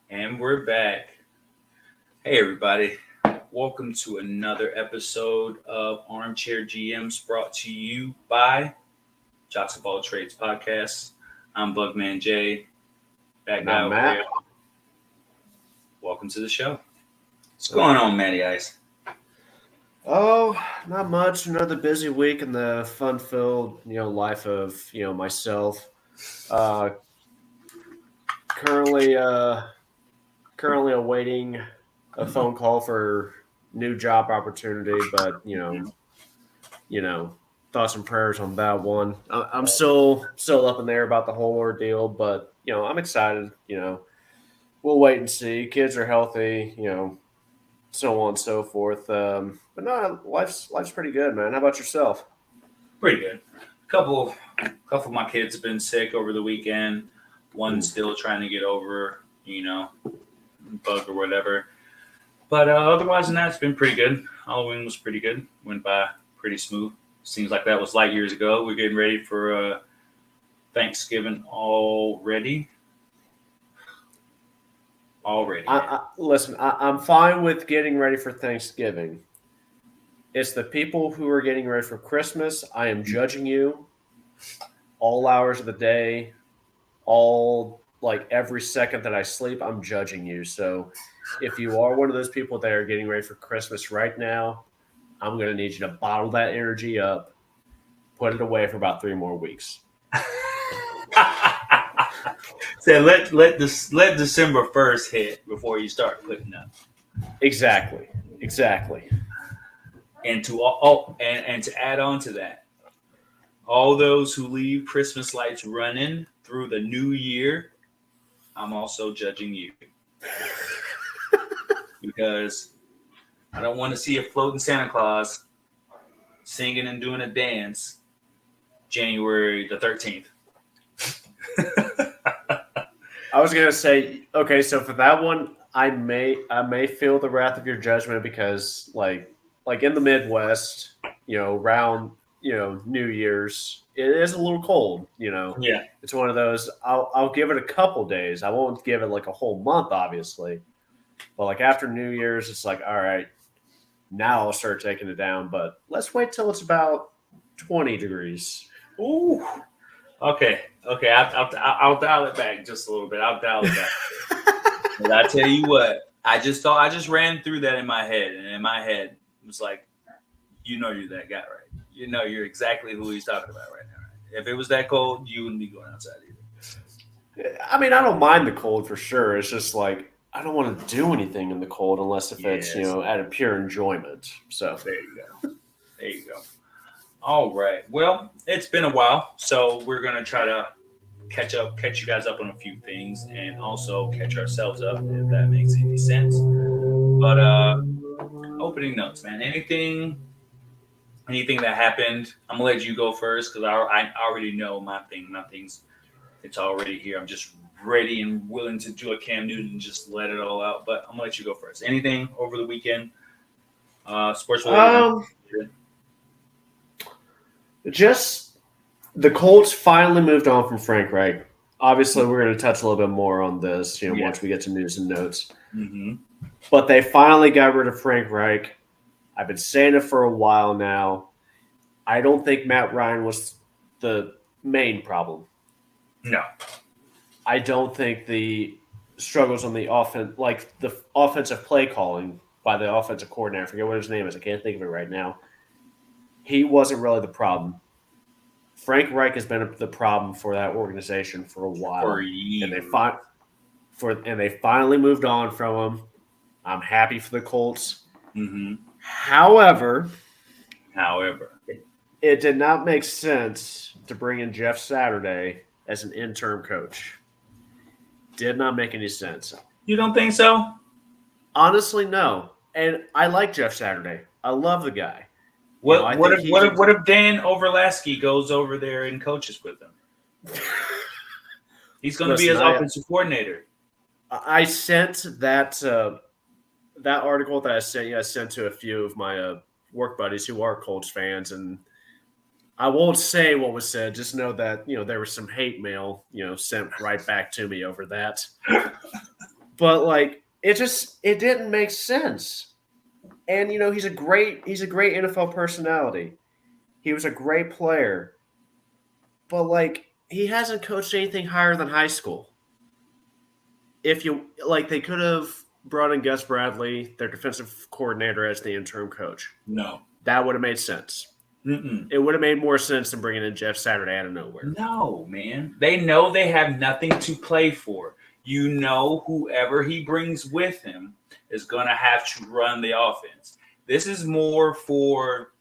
And we're back. Hey, everybody. Welcome to another episode of Armchair GMs brought to you by Jocks of All Trades podcast. I'm Bugman Jay. That And guy I'm over there. Matt. Welcome to the show. What's going on, Matty Ice? Oh, not much. Another busy week in the fun-filled, life of, myself. Uh, currently, uh, currently awaiting a phone call for new job opportunity, but thoughts and prayers on that one. I'm still up in there about the whole ordeal, but I'm excited. We'll wait and see. Kids are healthy. So on and so forth. But no, life's pretty good, man. How about yourself? Pretty good. Couple of my kids have been sick over the weekend. One's still trying to get over, bug or whatever. But otherwise than that, it's been pretty good. Halloween was pretty good. Went by pretty smooth. Seems like that was light years ago. We're getting ready for Thanksgiving already. Listen, I'm fine with getting ready for Thanksgiving. It's the people who are getting ready for Christmas. I am judging you all hours of the day, all like every second that I sleep. I'm judging you. So if you are one of those people that are getting ready for Christmas right now, I'm going to need you to bottle that energy up, put it away for about 3 more weeks. Say let December 1st hit before you start putting up. Exactly. And to add on to that, all those who leave Christmas lights running through the new year, I'm also judging you. Because I don't want to see a floating Santa Claus singing and doing a dance January the 13th. I was gonna say, okay, so for that one, I may feel the wrath of your judgment because like in the Midwest, around New Year's, it is a little cold. Yeah. It's one of those. I'll give it a couple days. I won't give it like a whole month, obviously. But like after New Year's, it's like, all right, now I'll start taking it down. But let's wait till it's about 20 degrees. Ooh. Okay. I'll dial it back just a little bit. I'll dial it back. But I tell you what, I just ran through that in my head, and in my head it was like, you're that guy, right? You're exactly who he's talking about right now. Right? If it was that cold, you wouldn't be going outside either. I mean, I don't mind the cold for sure. It's just like I don't want to do anything in the cold unless if it's out of pure enjoyment. So there you go. There you go. All right. Well, it's been a while, so we're gonna try to catch you guys up on a few things, and also catch ourselves up if that makes any sense. But opening notes, man. Anything that happened? I'm gonna let you go first because I already know my thing. Nothing's. It's already here. I'm just ready and willing to do a Cam Newton and just let it all out. But I'm gonna let you go first. Anything over the weekend? Sports related. just the Colts finally moved on from Frank Reich. Obviously, we're going to touch a little bit more on this, once we get to news and notes. Mm-hmm. But they finally got rid of Frank Reich. I've been saying it for a while now. I don't think Matt Ryan was the main problem. No. I don't think the struggles on the offense, like the offensive play calling by the offensive coordinator, I forget what his name is. I can't think of it right now. He wasn't really the problem. Frank Reich has been the problem for that organization for a while, For years. and they finally moved on from him. I'm happy for the Colts. Mm-hmm. However, it did not make sense to bring in Jeff Saturday as an interim coach. Did not make any sense. You don't think so? Honestly, no. And I like Jeff Saturday. I love the guy. What if Dan Overlasky goes over there and coaches with him? He's going to be his offensive coordinator. I sent that article that I sent you. I sent to a few of my work buddies who are Colts fans, and I won't say what was said. Just know that there was some hate mail sent right back to me over that. But like it didn't make sense. And he's a great NFL personality. He was a great player. But like he hasn't coached anything higher than high school. If you like, they could have brought in Gus Bradley, their defensive coordinator, as the interim coach. No. That would have made sense. Mm-mm. It would have made more sense than bringing in Jeff Saturday out of nowhere. No, man. They know they have nothing to play for. Whoever he brings with him is going to have to run the offense. This is more for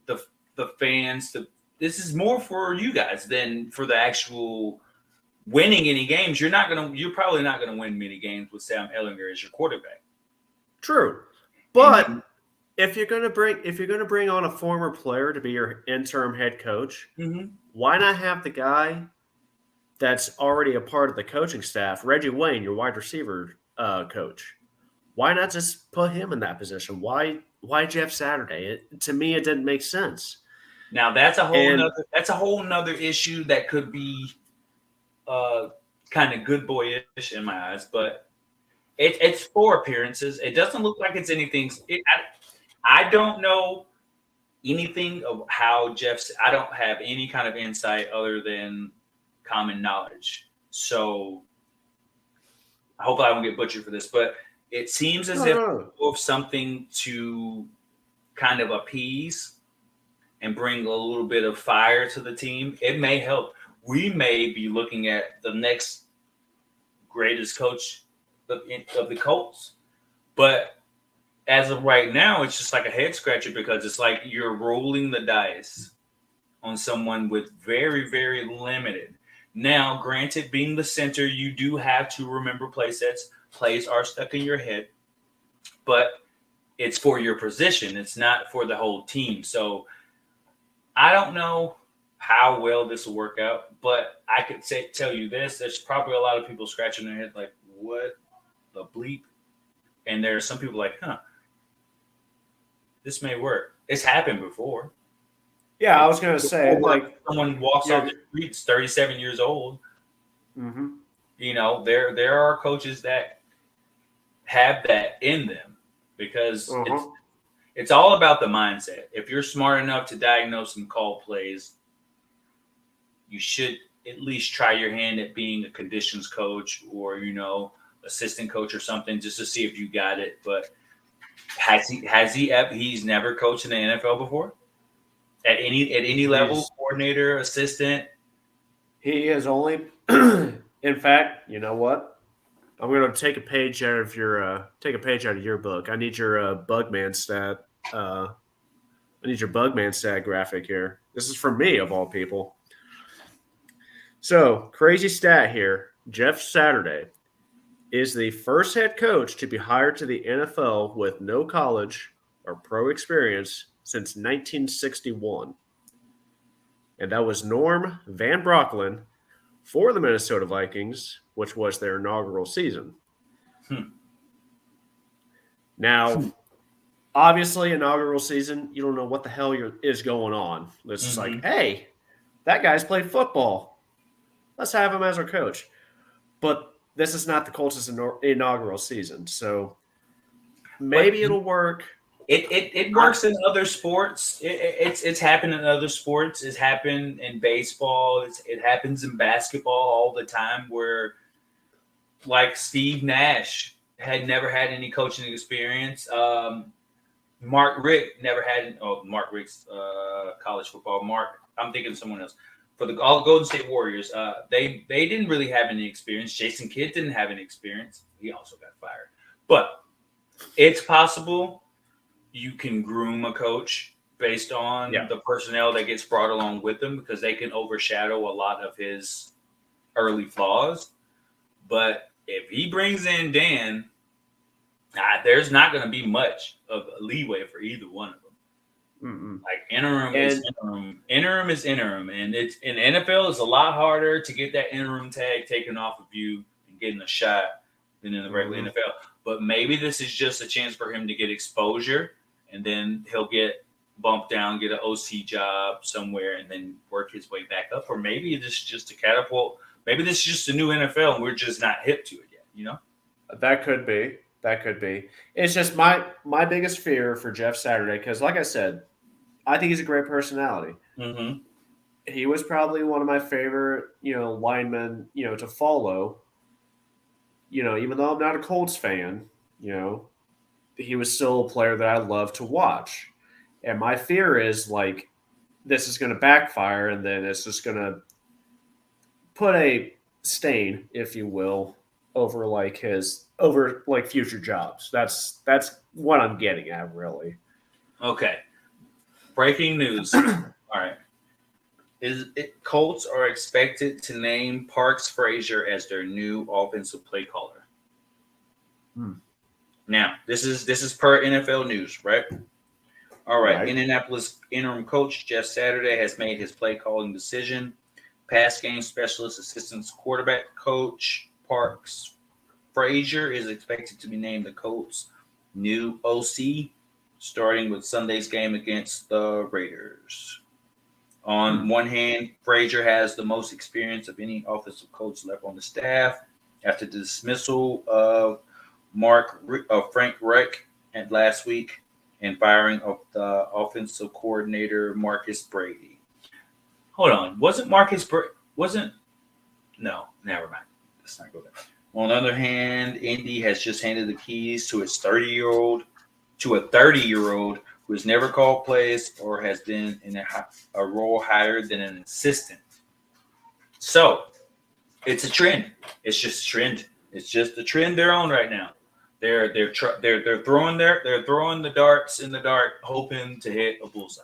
the fans. This is more for you guys than for the actual winning any games. You're probably not going to win many games with Sam Ehlinger as your quarterback. True, but if you're going to bring on a former player to be your interim head coach, why not have the guy that's already a part of the coaching staff, Reggie Wayne, your wide receiver coach? Why not just put him in that position? Why Jeff Saturday? To me, it didn't make sense. Now that's a whole nother issue that could be kind of good boyish in my eyes, but it's 4 appearances. It doesn't look like it's anything. I don't know anything of how I don't have any kind of insight other than common knowledge. So I hope I don't get butchered for this, but it seems as if something to kind of appease and bring a little bit of fire to the team. It may help. We may be looking at the next greatest coach of the Colts. But as of right now, it's just like a head scratcher because it's like you're rolling the dice on someone with very, very limited. Now, granted, being the center, you do have to remember play sets. Plays are stuck in your head. But it's for your position. It's not for the whole team. So I don't know how well this will work out, but I could tell you this. There's probably a lot of people scratching their head like, what the bleep? And there are some people like, this may work. It's happened before. Yeah, I was going to say, like someone walks off the streets, 37 years old. Mm-hmm. There are coaches that have that in them because it's all about the mindset. If you're smart enough to diagnose and call plays, you should at least try your hand at being a conditions coach or, assistant coach or something just to see if you got it. But he's never coached in the NFL before at any level, coordinator, assistant. He is only, in fact, you know what? I'm going to take a page out of your book. I need your Bugman stat. I need your Bugman stat graphic here. This is for me of all people. So, crazy stat here. Jeff Saturday is the first head coach to be hired to the NFL with no college or pro experience since 1961. And that was Norm Van Brocklin for the Minnesota Vikings, which was their inaugural season. Now, obviously, inaugural season, you don't know what the hell is going on. It's just like, hey, that guy's played football. Let's have him as our coach. But this is not the Colts' inaugural season, so maybe it'll work. It works in other sports. It's happened in other sports. It's happened in baseball. It happens in basketball all the time where, like Steve Nash had never had any coaching experience. Mark Richt never had. Mark Richt's college football. I'm thinking of someone else. For the Golden State Warriors, they didn't really have any experience. Jason Kidd didn't have any experience. He also got fired. But it's possible you can groom a coach based on the personnel that gets brought along with them because they can overshadow a lot of his early flaws. But if he brings in Dan, there's not going to be much of a leeway for either one of them. Like interim is interim, and it's in NFL it's a lot harder to get that interim tag taken off of you and getting a shot than in the regular NFL. But maybe this is just a chance for him to get exposure, and then he'll get bumped down, get an OC job somewhere, and then work his way back up. Or maybe this is just a catapult. Maybe this is just a new NFL, and we're just not hip to it yet. That could be. That could be. It's just my biggest fear for Jeff Saturday because, like I said, I think he's a great personality. Mm-hmm. He was probably one of my favorite, linemen, to follow. Even though I'm not a Colts fan, he was still a player that I love to watch. And my fear is like this is going to backfire, and then it's just going to put a stain, if you will, over future jobs. That's what I'm getting at, really. Okay. Breaking news. All right. Colts are expected to name Parks Frazier as their new offensive play caller. Now, this is per NFL News, right? All right. Indianapolis interim coach Jeff Saturday has made his play calling decision. Pass game specialist assistant quarterback coach Parks Frazier is expected to be named the Colts' new OC, starting with Sunday's game against the Raiders. On one hand, Frazier has the most experience of any offensive coach left on the staff after the dismissal of Frank Reich last week and firing of the offensive coordinator Marcus Brady. Hold on, No, never mind. Let's not go there. On the other hand, Indy has just handed the keys to a 30-year-old who has never called plays or has been in a role higher than an assistant. So it's a trend. It's just a trend. It's just the trend they're on right now. They're throwing the darts in the dark, hoping to hit a bullseye.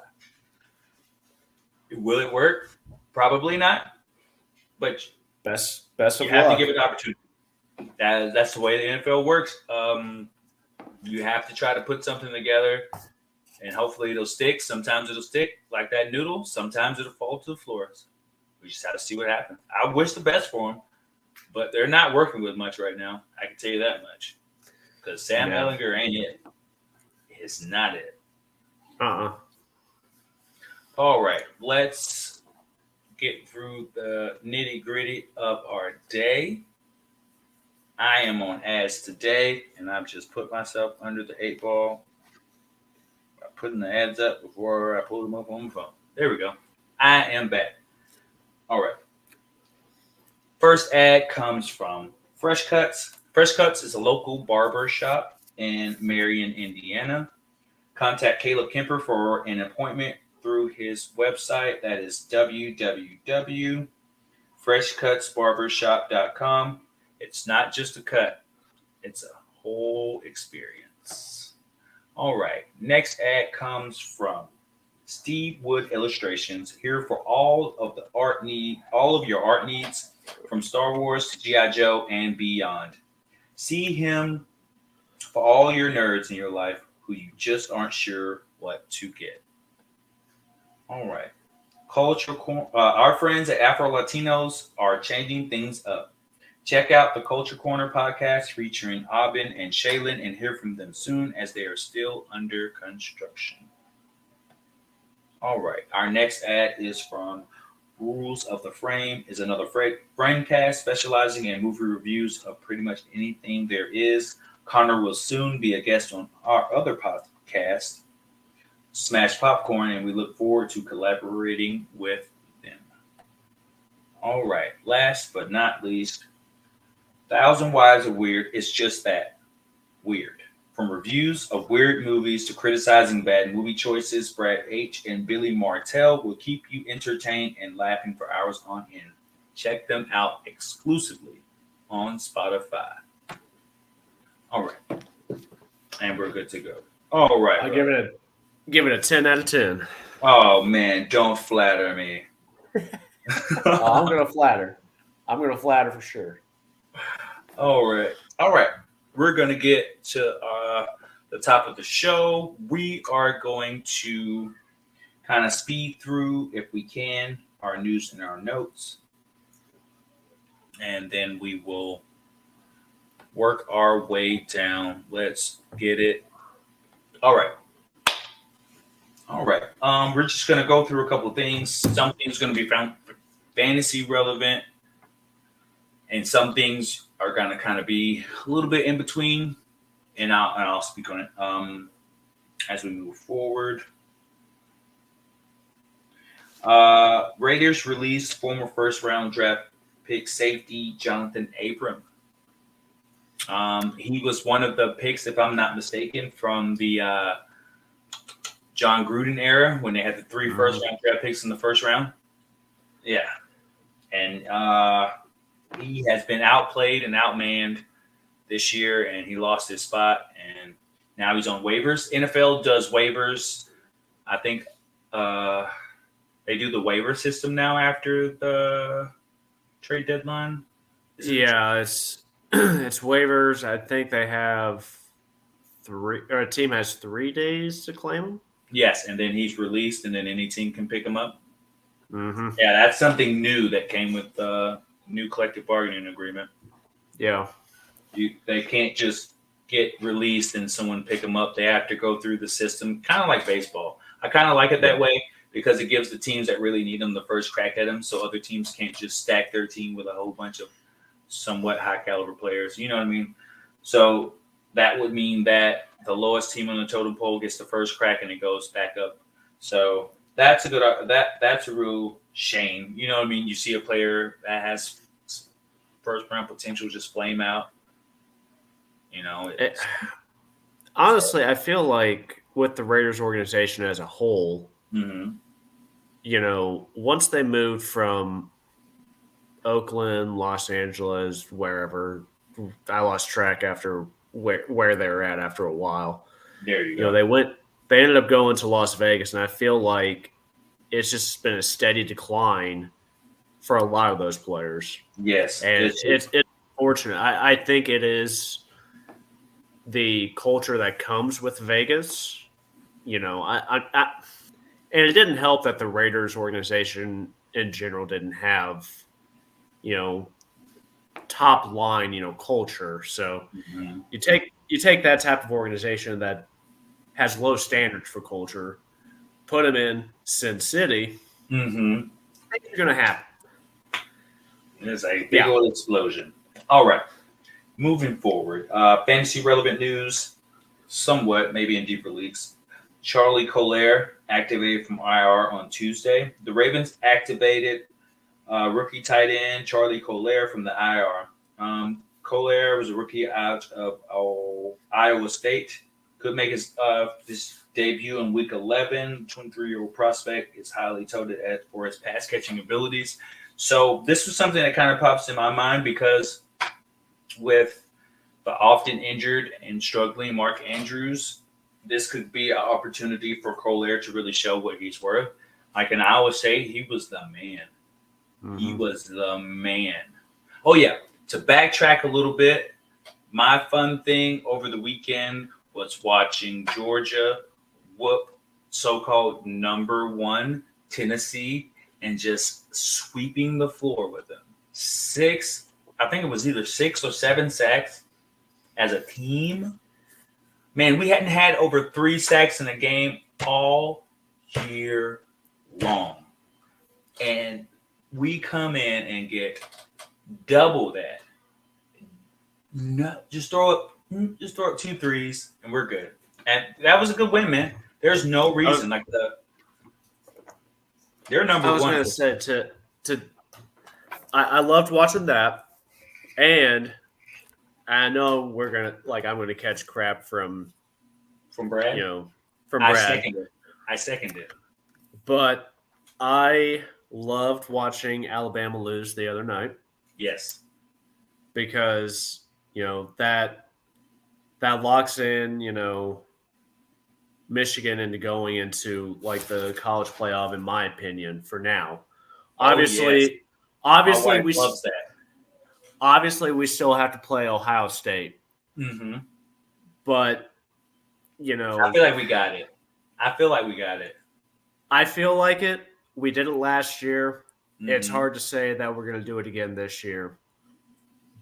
Will it work? Probably not. But best of you have luck. to give it an opportunity. That's the way the NFL works. You have to try to put something together, and hopefully it'll stick. Sometimes it'll stick like that noodle. Sometimes it'll fall to the floor. We just have to see what happens. I wish the best for them, but they're not working with much right now. I can tell you that much. Because Sam Ehlinger ain't it. It's not it. All right. Let's get through the nitty-gritty of our day. I am on ads today, and I've just put myself under the 8 ball by putting the ads up before I pulled them up on my phone. There we go. I am back. All right. First ad comes from Fresh Cuts. Fresh Cuts is a local barber shop in Marion, Indiana. Contact Caleb Kemper for an appointment through his website. That is www.freshcutsbarbershop.com. It's not just a cut. It's a whole experience. All right. Next ad comes from Steve Wood Illustrations. Here for all of your art needs, from Star Wars to G.I. Joe and beyond. See him for all your nerds in your life who you just aren't sure what to get. All right. Our friends at Afro Latinos are changing things up. Check out the Culture Corner podcast featuring Abin and Shaylin and hear from them soon as they are still under construction. All right. Our next ad is from Rules of the Frame, is another Framecast specializing in movie reviews of pretty much anything there is. Connor will soon be a guest on our other podcast, Smash Popcorn, and we look forward to collaborating with them. All right. Last but not least, 1,000 Wives of Weird is just that, weird. From reviews of weird movies to criticizing bad movie choices, Brad H. and Billy Martell will keep you entertained and laughing for hours on end. Check them out exclusively on Spotify. All right. And we're good to go. All right. I give it a 10 out of 10. Oh, man. Don't flatter me. I'm going to flatter. I'm going to flatter for sure. All right. We're going to get to the top of the show. We are going to kind of speed through, if we can, our news and our notes. And then we will work our way down. Let's get it. All right. We're just going to go through a couple of things. Some things are going to be found fantasy relevant, and some things are going to kind of be a little bit in between, and I'll speak on it as we move forward. Raiders released former first-round draft pick safety Jonathan Abram. He was one of the picks, if I'm not mistaken, from the John Gruden era when they had the 3 first-round draft picks in the first round. Yeah. And he has been outplayed and outmanned this year, and he lost his spot, and now he's on waivers. NFL does waivers. I think they do the waiver system now after the trade deadline. Yeah, it's waivers. I think they have 3, or a team has 3 days to claim him. Yes, and then he's released, and then any team can pick him up. Mm-hmm. Yeah, that's something new that came with the new collective bargaining agreement. Yeah. They can't just get released and someone pick them up. They have to go through the system, kind of like baseball. I kind of like it that way because it gives the teams that really need them the first crack at them, so other teams can't just stack their team with a whole bunch of somewhat high-caliber players. You know what I mean? So that would mean that the lowest team on the totem pole gets the first crack and it goes back up. So that's a good that's a real shame. You know what I mean? You see a player that has first-round potential just flame out. You know, honestly, I feel like with the Raiders organization as a whole, you know, once they moved from Oakland, Los Angeles, wherever, I lost track after where they were at after a while. There you go. They ended up going to Las Vegas, and I feel like it's just been a steady decline for a lot of those players. Yes. And it's unfortunate. I think it is the culture that comes with Vegas, you know, and it didn't help that the Raiders organization in general didn't have, you know, top line, you know, culture. So you take that type of organization that has low standards for culture, put them in Sin City, things are going to happen. It's a big old explosion. All right. Moving forward, fantasy relevant news, somewhat, maybe in deeper leagues. Charlie Collier activated from IR on Tuesday. The Ravens activated rookie tight end Charlie Collier from the IR. Collier was a rookie out of Iowa State. Could make his debut in Week 11. 23-year-old prospect is highly touted for his pass catching abilities. So this was something that kind of pops in my mind because with the often injured and struggling Mark Andrews, this could be an opportunity for Collier to really show what he's worth. Like in Iowa State, he was the man. He was the man. Oh, yeah. To backtrack a little bit, my fun thing over the weekend was watching Georgia whoop so-called number 1 Tennessee and just sweeping the floor with them. I think it was either 6 or 7 sacks as a team. Man, we hadn't had over 3 sacks in a game all year long. And we come in and get double that. No, just throw up 2 threes and we're good. And that was a good win, man. There's no reason they're number 1. I was going to say I loved watching that, and I know I'm going to catch crap from Brad. You know, from Brad. I second it. But I loved watching Alabama lose the other night. Yes, because you know that locks in, you know, Michigan into going into like the college playoff, in my opinion, for now. Obviously, we loves that. Obviously, we still have to play Ohio State. But you know, I feel like we got it. I feel like it. We did it last year. It's hard to say that we're going to do it again this year.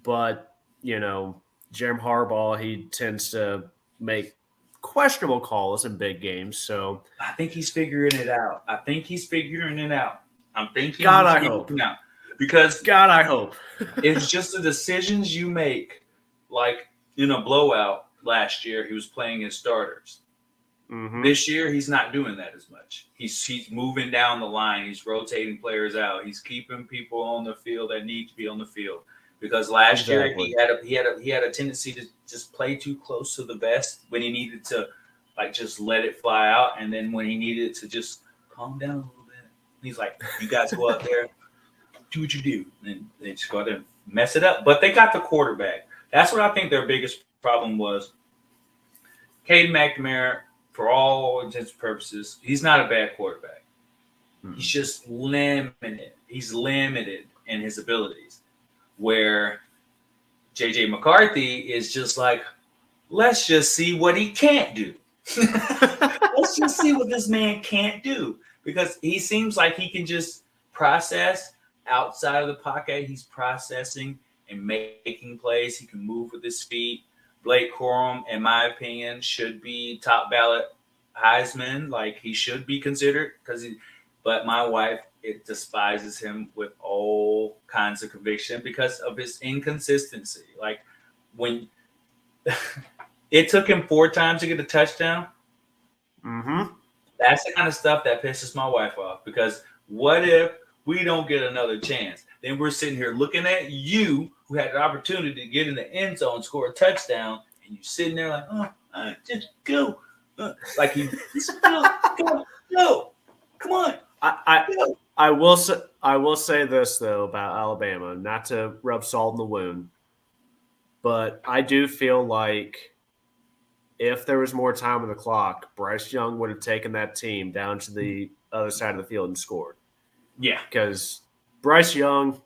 But, you know, Jim Harbaugh, he tends to make questionable calls in big games. So I think he's figuring it out. I'm thinking God, I hope. because God, I hope. it's just the decisions you make. Like in a blowout last year, he was playing his starters. Mm-hmm. This year, he's not doing that as much. He's moving down the line. He's rotating players out. He's keeping people on the field that need to be on the field. Because last year he had a tendency to just play too close to the vest when he needed to, like, just let it fly out, and then when he needed to just calm down a little bit, he's like, "You guys go out there, do what you do," and they just go out there and mess it up. But they got the quarterback. That's what I think their biggest problem was. Caden McNamara, for all intents and purposes, he's not a bad quarterback. He's just limited. He's limited in his abilities. Where J.J. McCarthy is just like, let's just see what he can't do. Let's just see what this man can't do. Because he seems like he can just process outside of the pocket. He's processing and making plays. He can move with his feet. Blake Corum, in my opinion, should be top ballot Heisman. Like, he should be considered. But my wife, it despises him with all kinds of conviction because of his inconsistency. Like, when it took him 4 times to get a touchdown, that's the kind of stuff that pisses my wife off. Because what if we don't get another chance? Then we're sitting here looking at you, who had the opportunity to get in the end zone, score a touchdown, and you sitting there like, oh, just go. Like, you just go. Come on. I will say this though about Alabama, not to rub salt in the wound, but I do feel like if there was more time on the clock, Bryce Young would have taken that team down to the other side of the field and scored. Yeah, because Bryce Young,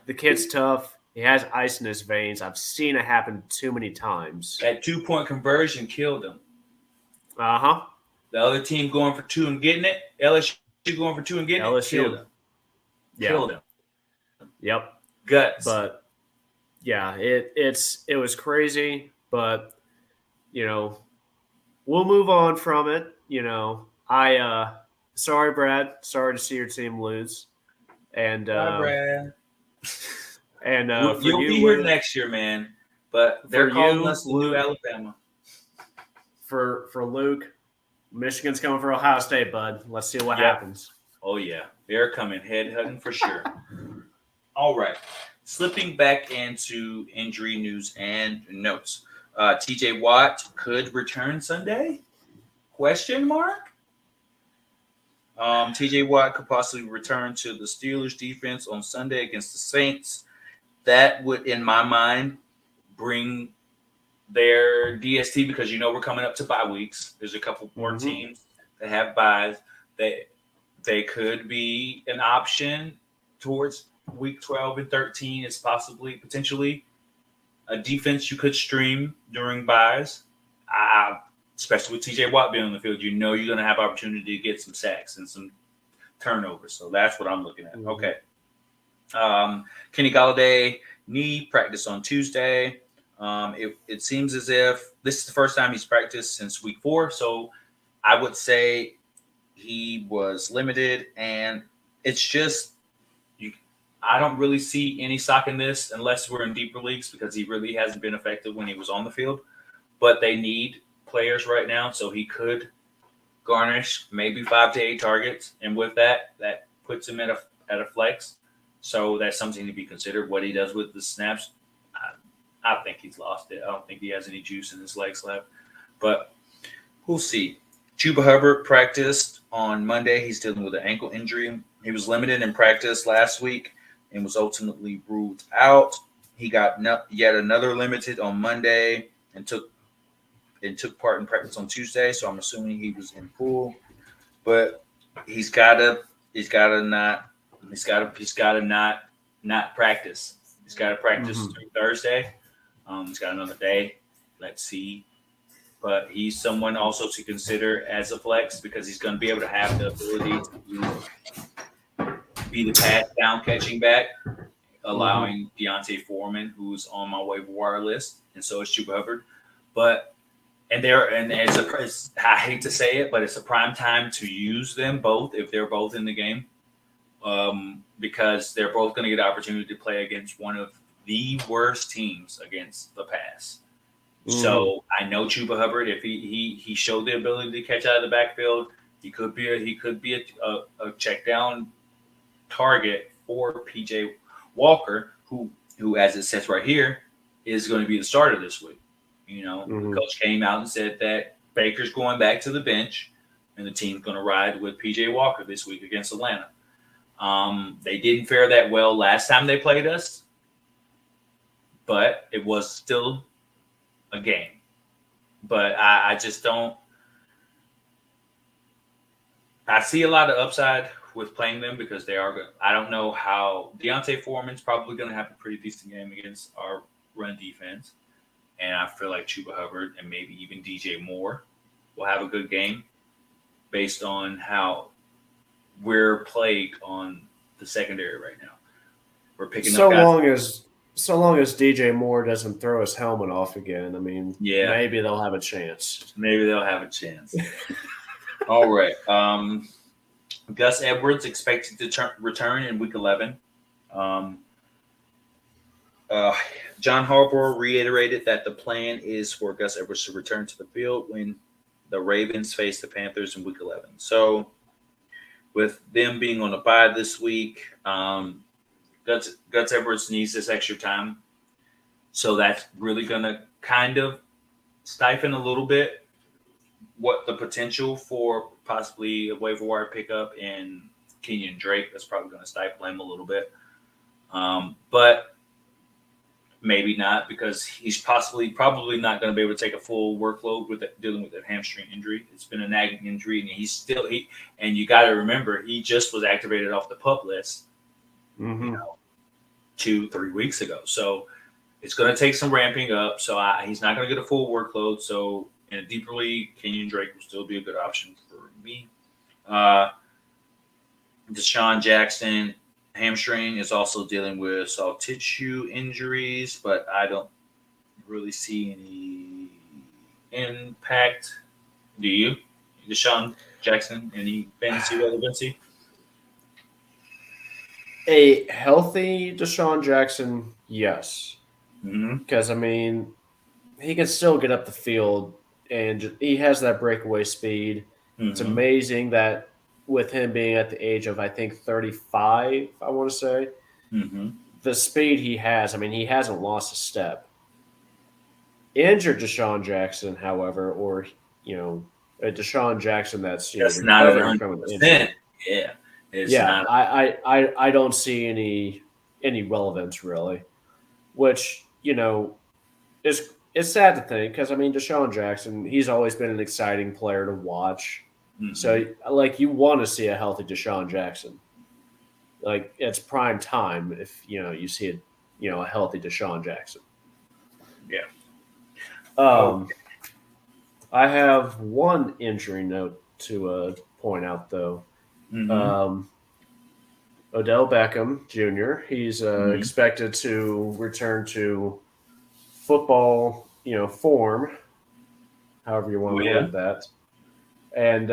the kid's tough. He has ice in his veins. I've seen it happen too many times. that 2-point conversion killed him. Uh-huh. The other team going for 2 and getting it. LSU going for 2 and getting it. Killed him. Yeah. Killed him. Yep. Guts. But yeah, it was crazy. But we'll move on from it. Sorry, Brad. Sorry to see your team lose. And Brad. And you'll be here next year, man. But they're calling us the new Alabama. For Luke, Michigan's coming for Ohio State, bud. Let's see what happens. Oh, yeah. They're coming head-hunting for sure. All right. Slipping back into injury news and notes. TJ Watt could return Sunday? Question mark? TJ Watt could possibly return to the Steelers defense on Sunday against the Saints. That would, in my mind, bring their DST, because we're coming up to bye weeks. There's a couple more teams that have byes. They could be an option towards week 12 and 13. It's potentially a defense you could stream during byes. Especially with TJ Watt being on the field, you're going to have opportunity to get some sacks and some turnovers. So that's what I'm looking at. Okay. Kenny Golladay knee practice on Tuesday. It seems as if this is the first time he's practiced since week 4. So I would say he was limited, and it's just I don't really see any stock in this unless we're in deeper leagues, because he really hasn't been effective when he was on the field. But they need players right now, so he could garnish maybe 5 to 8 targets, and with that puts him at a flex. So that's something to be considered. What he does with the snaps, I think he's lost it. I don't think he has any juice in his legs left, but we'll see. Chuba Hubbard practiced on Monday. He's dealing with an ankle injury. He was limited in practice last week and was ultimately ruled out. He got yet another limited on Monday and took part in practice on Tuesday. So I'm assuming he was in full, but he's got to not practice. He's got to practice through Thursday. He's got another day. Let's see. But he's someone also to consider as a flex, because he's going to be able to have the ability to be the pass down catching back, allowing Deontay Foreman, who's on my waiver wire list, and so is Chuba Hubbard. I hate to say it, but it's a prime time to use them both if they're both in the game. because they're both going to get an opportunity to play against one of the worst teams against the pass. So I know Chuba Hubbard. If he showed the ability to catch out of the backfield, he could be a check down target for PJ Walker, who as it says right here is going to be the starter this week. The coach came out and said that Baker's going back to the bench, and the team's going to ride with PJ Walker this week against Atlanta. They didn't fare that well last time they played us, but it was still a game. But I just don't. I see a lot of upside with playing them because they are good. I don't know how Deontay Foreman's probably going to have a pretty decent game against our run defense. And I feel like Chuba Hubbard and maybe even DJ Moore will have a good game based on how we're plagued on the secondary right now. We're picking up guys. So long as DJ Moore doesn't throw his helmet off again, I mean, maybe they'll have a chance. All right. Gus Edwards expected to return in Week 11. John Harbaugh reiterated that the plan is for Gus Edwards to return to the field when the Ravens face the Panthers in Week 11. So, with them being on a bye this week, Gus Edwards needs this extra time. So that's really going to kind of stifle a little bit what the potential for possibly a waiver wire pickup in Kenyon Drake. That's probably going to stifle him a little bit. But maybe not, because he's probably not going to be able to take a full workload with dealing with that hamstring injury. It's been a nagging injury, and and you got to remember, he just was activated off the PUP list 2-3 weeks ago. So it's going to take some ramping up. So he's not going to get a full workload. So in a deeper league, Kenyon Drake will still be a good option for me. Deshaun Jackson, hamstring, is also dealing with soft tissue injuries, but I don't really see any impact. Do you? Deshaun Jackson, any fantasy relevancy? A healthy Deshaun Jackson, yes. Because, I mean, he can still get up the field, and he has that breakaway speed. It's amazing that with him being at the age of, I think, 35, I want to say, the speed he has, I mean, he hasn't lost a step. Injured Deshaun Jackson, however, or, a Deshaun Jackson that's not 100%. Yeah. I don't see any relevance, really, which, it's sad to think, because, I mean, Deshaun Jackson, he's always been an exciting player to watch. So, you want to see a healthy Deshaun Jackson. It's prime time if, you see a healthy Deshaun Jackson. Yeah. I have one injury note to point out, though. Odell Beckham Jr., he's expected to return to football, form, however you want to word that. And,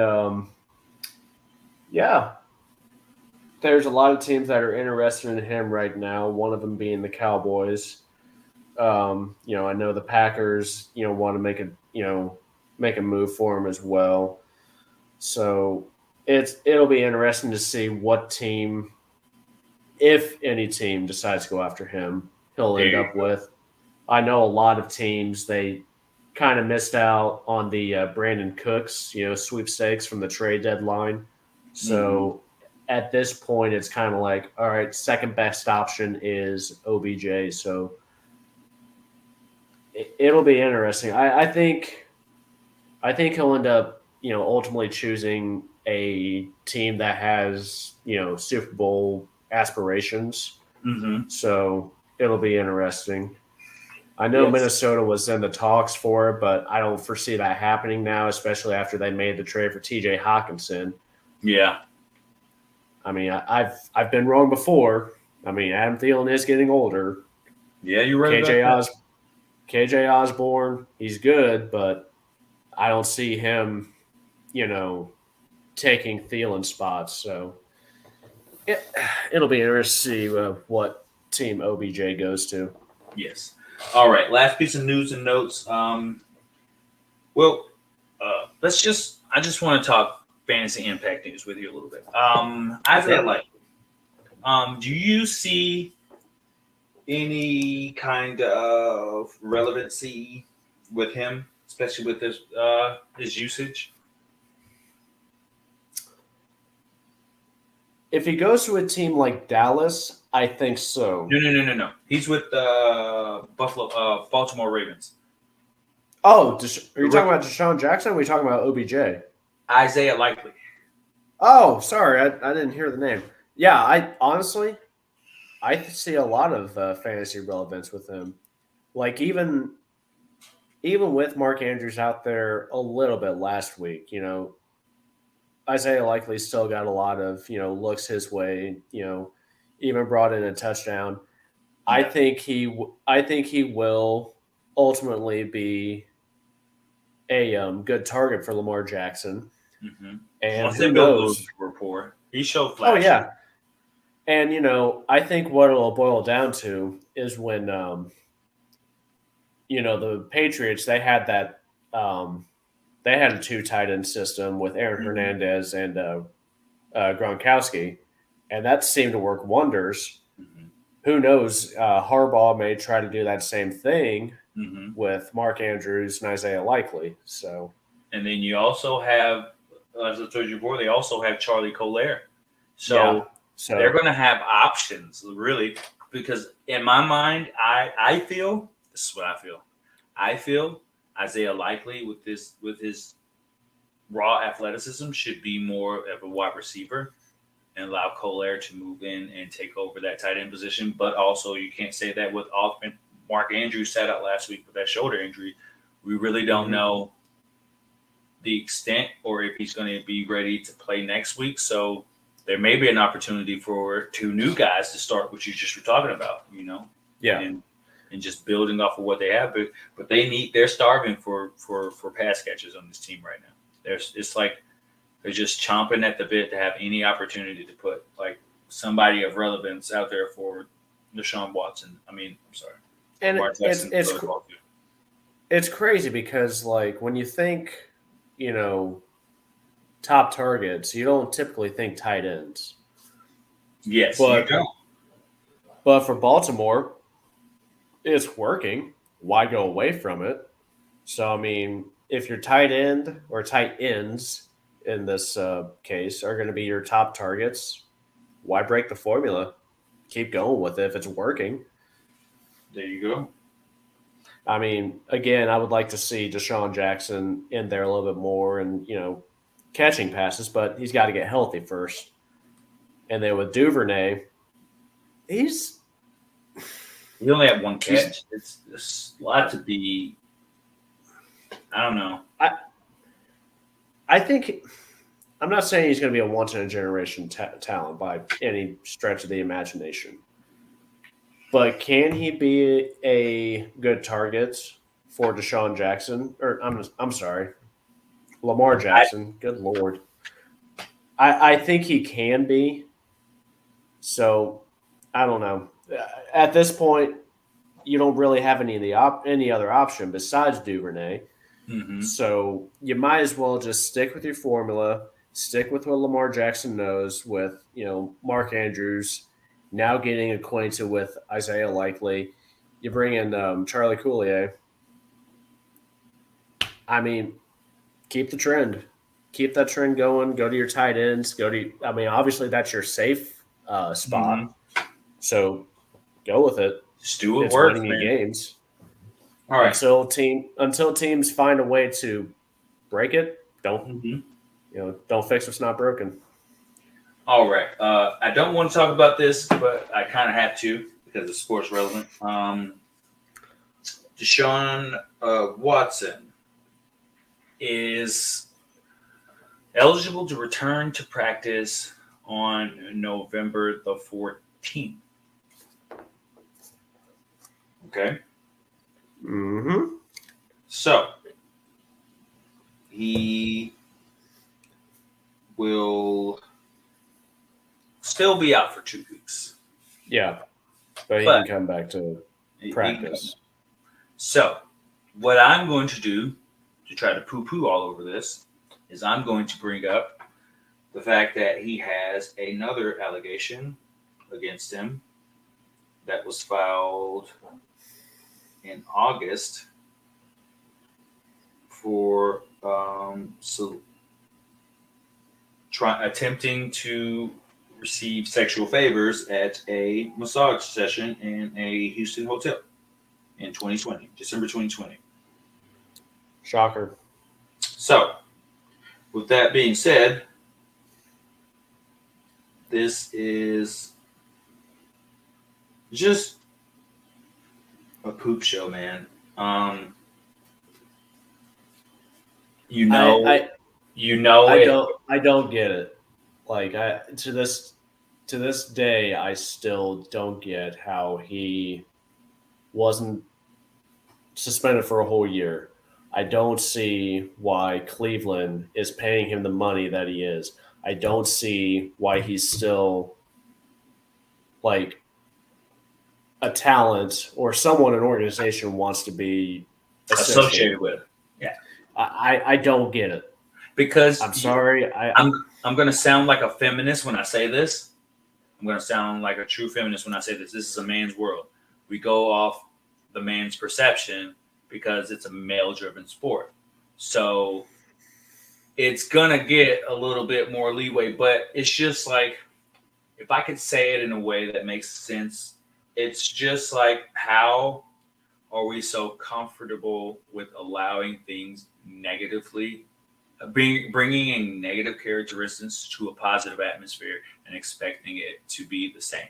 there's a lot of teams that are interested in him right now, one of them being the Cowboys. I know the Packers, want to make a move for him as well. So it'll be interesting to see what team, if any team, decides to go after him, he'll end up with. I know a lot of teams, they kind of missed out on the Brandon Cooks, sweepstakes from the trade deadline. So at this point, it's kind of like, all right, second best option is OBJ. So it'll be interesting. I think he'll end up, ultimately choosing a team that has, Super Bowl aspirations. So it'll be interesting. I know Minnesota was in the talks for it, but I don't foresee that happening now, especially after they made the trade for TJ Hawkinson. Yeah. I mean, I've been wrong before. I mean, Adam Thielen is getting older. Yeah, you're right. KJ Osborne, he's good, but I don't see him, taking Thielen's spots. So It'll be interesting to see what team OBJ goes to. Yes. All right. Last piece of news and notes. Well, let's just. I just want to talk fantasy impact news with you a little bit. Isaiah Likely. Do you see any kind of relevancy with him, especially with his usage? If he goes to a team like Dallas, I think so. No. He's with Baltimore Ravens. Oh, are you talking about Deshaun Jackson? Or are we talking about OBJ? Isaiah Likely. Oh, sorry, I didn't hear the name. Yeah, I see a lot of fantasy relevance with him. Like even with Mark Andrews out there a little bit last week, Isaiah Likely still got a lot of looks his way. Even brought in a touchdown. Yeah. I think he will ultimately be a good target for Lamar Jackson. Mm-hmm. And once who knows? Rapport. He showed flash. Oh yeah. And I think what it'll boil down to is when the Patriots, they had that they had a 2 tight end system with Aaron Hernandez and Gronkowski, and that seemed to work wonders. Mm-hmm. Who knows? Harbaugh may try to do that same thing with Mark Andrews and Isaiah Likely. So, and then you also have, as I told you before, they also have Charlie Collier. So they're going to have options, really, because in my mind, I feel this is what I feel. I feel Isaiah Likely with his raw athleticism should be more of a wide receiver and allow Collier to move in and take over that tight end position. But also, you can't say that with Mark Andrews sat out last week with that shoulder injury. We really don't know the extent or if he's going to be ready to play next week. So there may be an opportunity for 2 new guys to start, which you just were talking about, Yeah. And just building off of what they have. But they're starving for pass catches on this team right now. It's like they're just chomping at the bit to have any opportunity to put like somebody of relevance out there for Deshaun Watson. I mean, I'm sorry. And it's crazy because like when you think, top targets, you don't typically think tight ends. Yes, you don't. But for Baltimore, it's working. Why go away from it? So I mean, if your tight end or tight ends in this case are going to be your top targets, why break the formula? Keep going with it if it's working. There you go. I mean, again, I would like to see Deshaun Jackson in there a little bit more and, catching passes, but he's got to get healthy first. And then with Duvernay, he only had 1 catch. It's a lot to be. I don't know. I think I'm not saying he's going to be a once-in-a-generation talent by any stretch of the imagination. But can he be a good target for Deshaun Jackson? Or I'm sorry, Lamar Jackson. Good Lord. I think he can be. So I don't know. At this point, you don't really have any other option besides Duvernay. Mm-hmm. So you might as well just stick with your formula, stick with what Lamar Jackson knows with, Mark Andrews, now getting acquainted with Isaiah Likely. You bring in Charlie Collier. I mean, keep the trend. Keep that trend going. Go to your tight ends. Obviously that's your safe spot. Mm-hmm. So go with it. Just do it. Winning you games. All right. Until teams find a way to break it, don't fix what's not broken. All right. I don't want to talk about this, but I kind of have to because it's sports relevant. Deshaun Watson is eligible to return to practice on November the 14th. Okay. Mm-hmm. So he will still be out for 2 weeks. Yeah, but he But can come back to he can practice. come. So, what I'm going to do to try to poo-poo all over this is I'm going to bring up the fact that he has another allegation against him that was filed in August for attempting to receive sexual favors at a massage session in a Houston hotel in 2020, December 2020. Shocker. So, with that being said, this is just a poop show, man. You know, I don't get it. Like to this day, I still don't get how he wasn't suspended for a whole year. I don't see why Cleveland is paying him the money that he is. I don't see why he's still like a talent or someone an organization wants to be associated with. Yeah. I don't get it. Because I'm sorry. I'm going to sound like a feminist when I say this. I'm going to sound like a true feminist when I say this. This is a man's world. We go off the man's perception because it's a male-driven sport. So it's going to get a little bit more leeway, but it's just like, if I could say it in a way that makes sense, it's just like, how are we so comfortable with allowing things negatively, bringing in negative characteristics to a positive atmosphere and expecting it to be the same?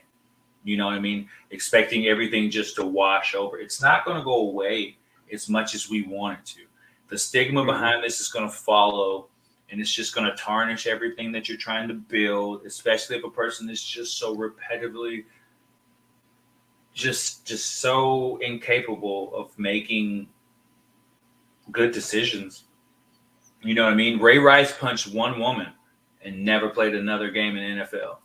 You know what I mean? Expecting everything just to wash over. It's not going to go away as much as we want it to. The stigma behind this is going to follow, and it's just going to tarnish everything that you're trying to build, especially if a person is just so repetitively just so incapable of making good decisions. You know what I mean? Ray Rice punched one woman and never played another game in NFL.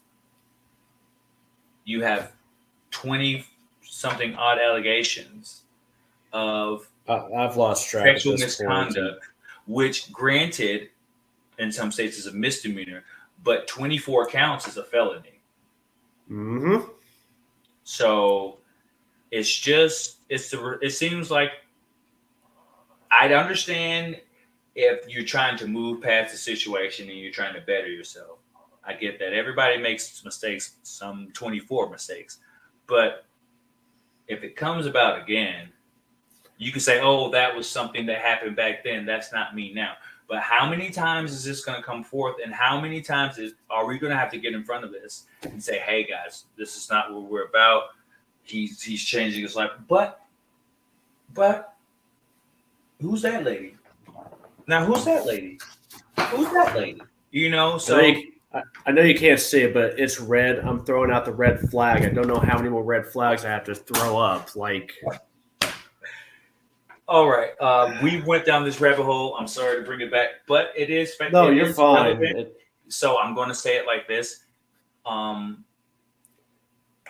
You have 20-something odd allegations of I've lost track sexual of this misconduct, which granted in some states is a misdemeanor, but 24 counts is a felony. Mm-hmm. So it seems like, I'd understand if you're trying to move past the situation and you're trying to better yourself. I get that. Everybody makes mistakes, some 24 mistakes. But if it comes about again, you can say, oh, that was something that happened back then. That's not me now. But how many times is this going to come forth? And how many times are we going to have to get in front of this and say, hey, guys, this is not what we're about. He's changing his life. But who's that lady? Now, who's that lady? Who's that lady? You know, so I know you can't see it, but it's red. I'm throwing out the red flag. I don't know how many more red flags I have to throw up. Like, all right, we went down this rabbit hole. I'm sorry to bring it back, but it is. No, you're fine. So I'm going to say it like this.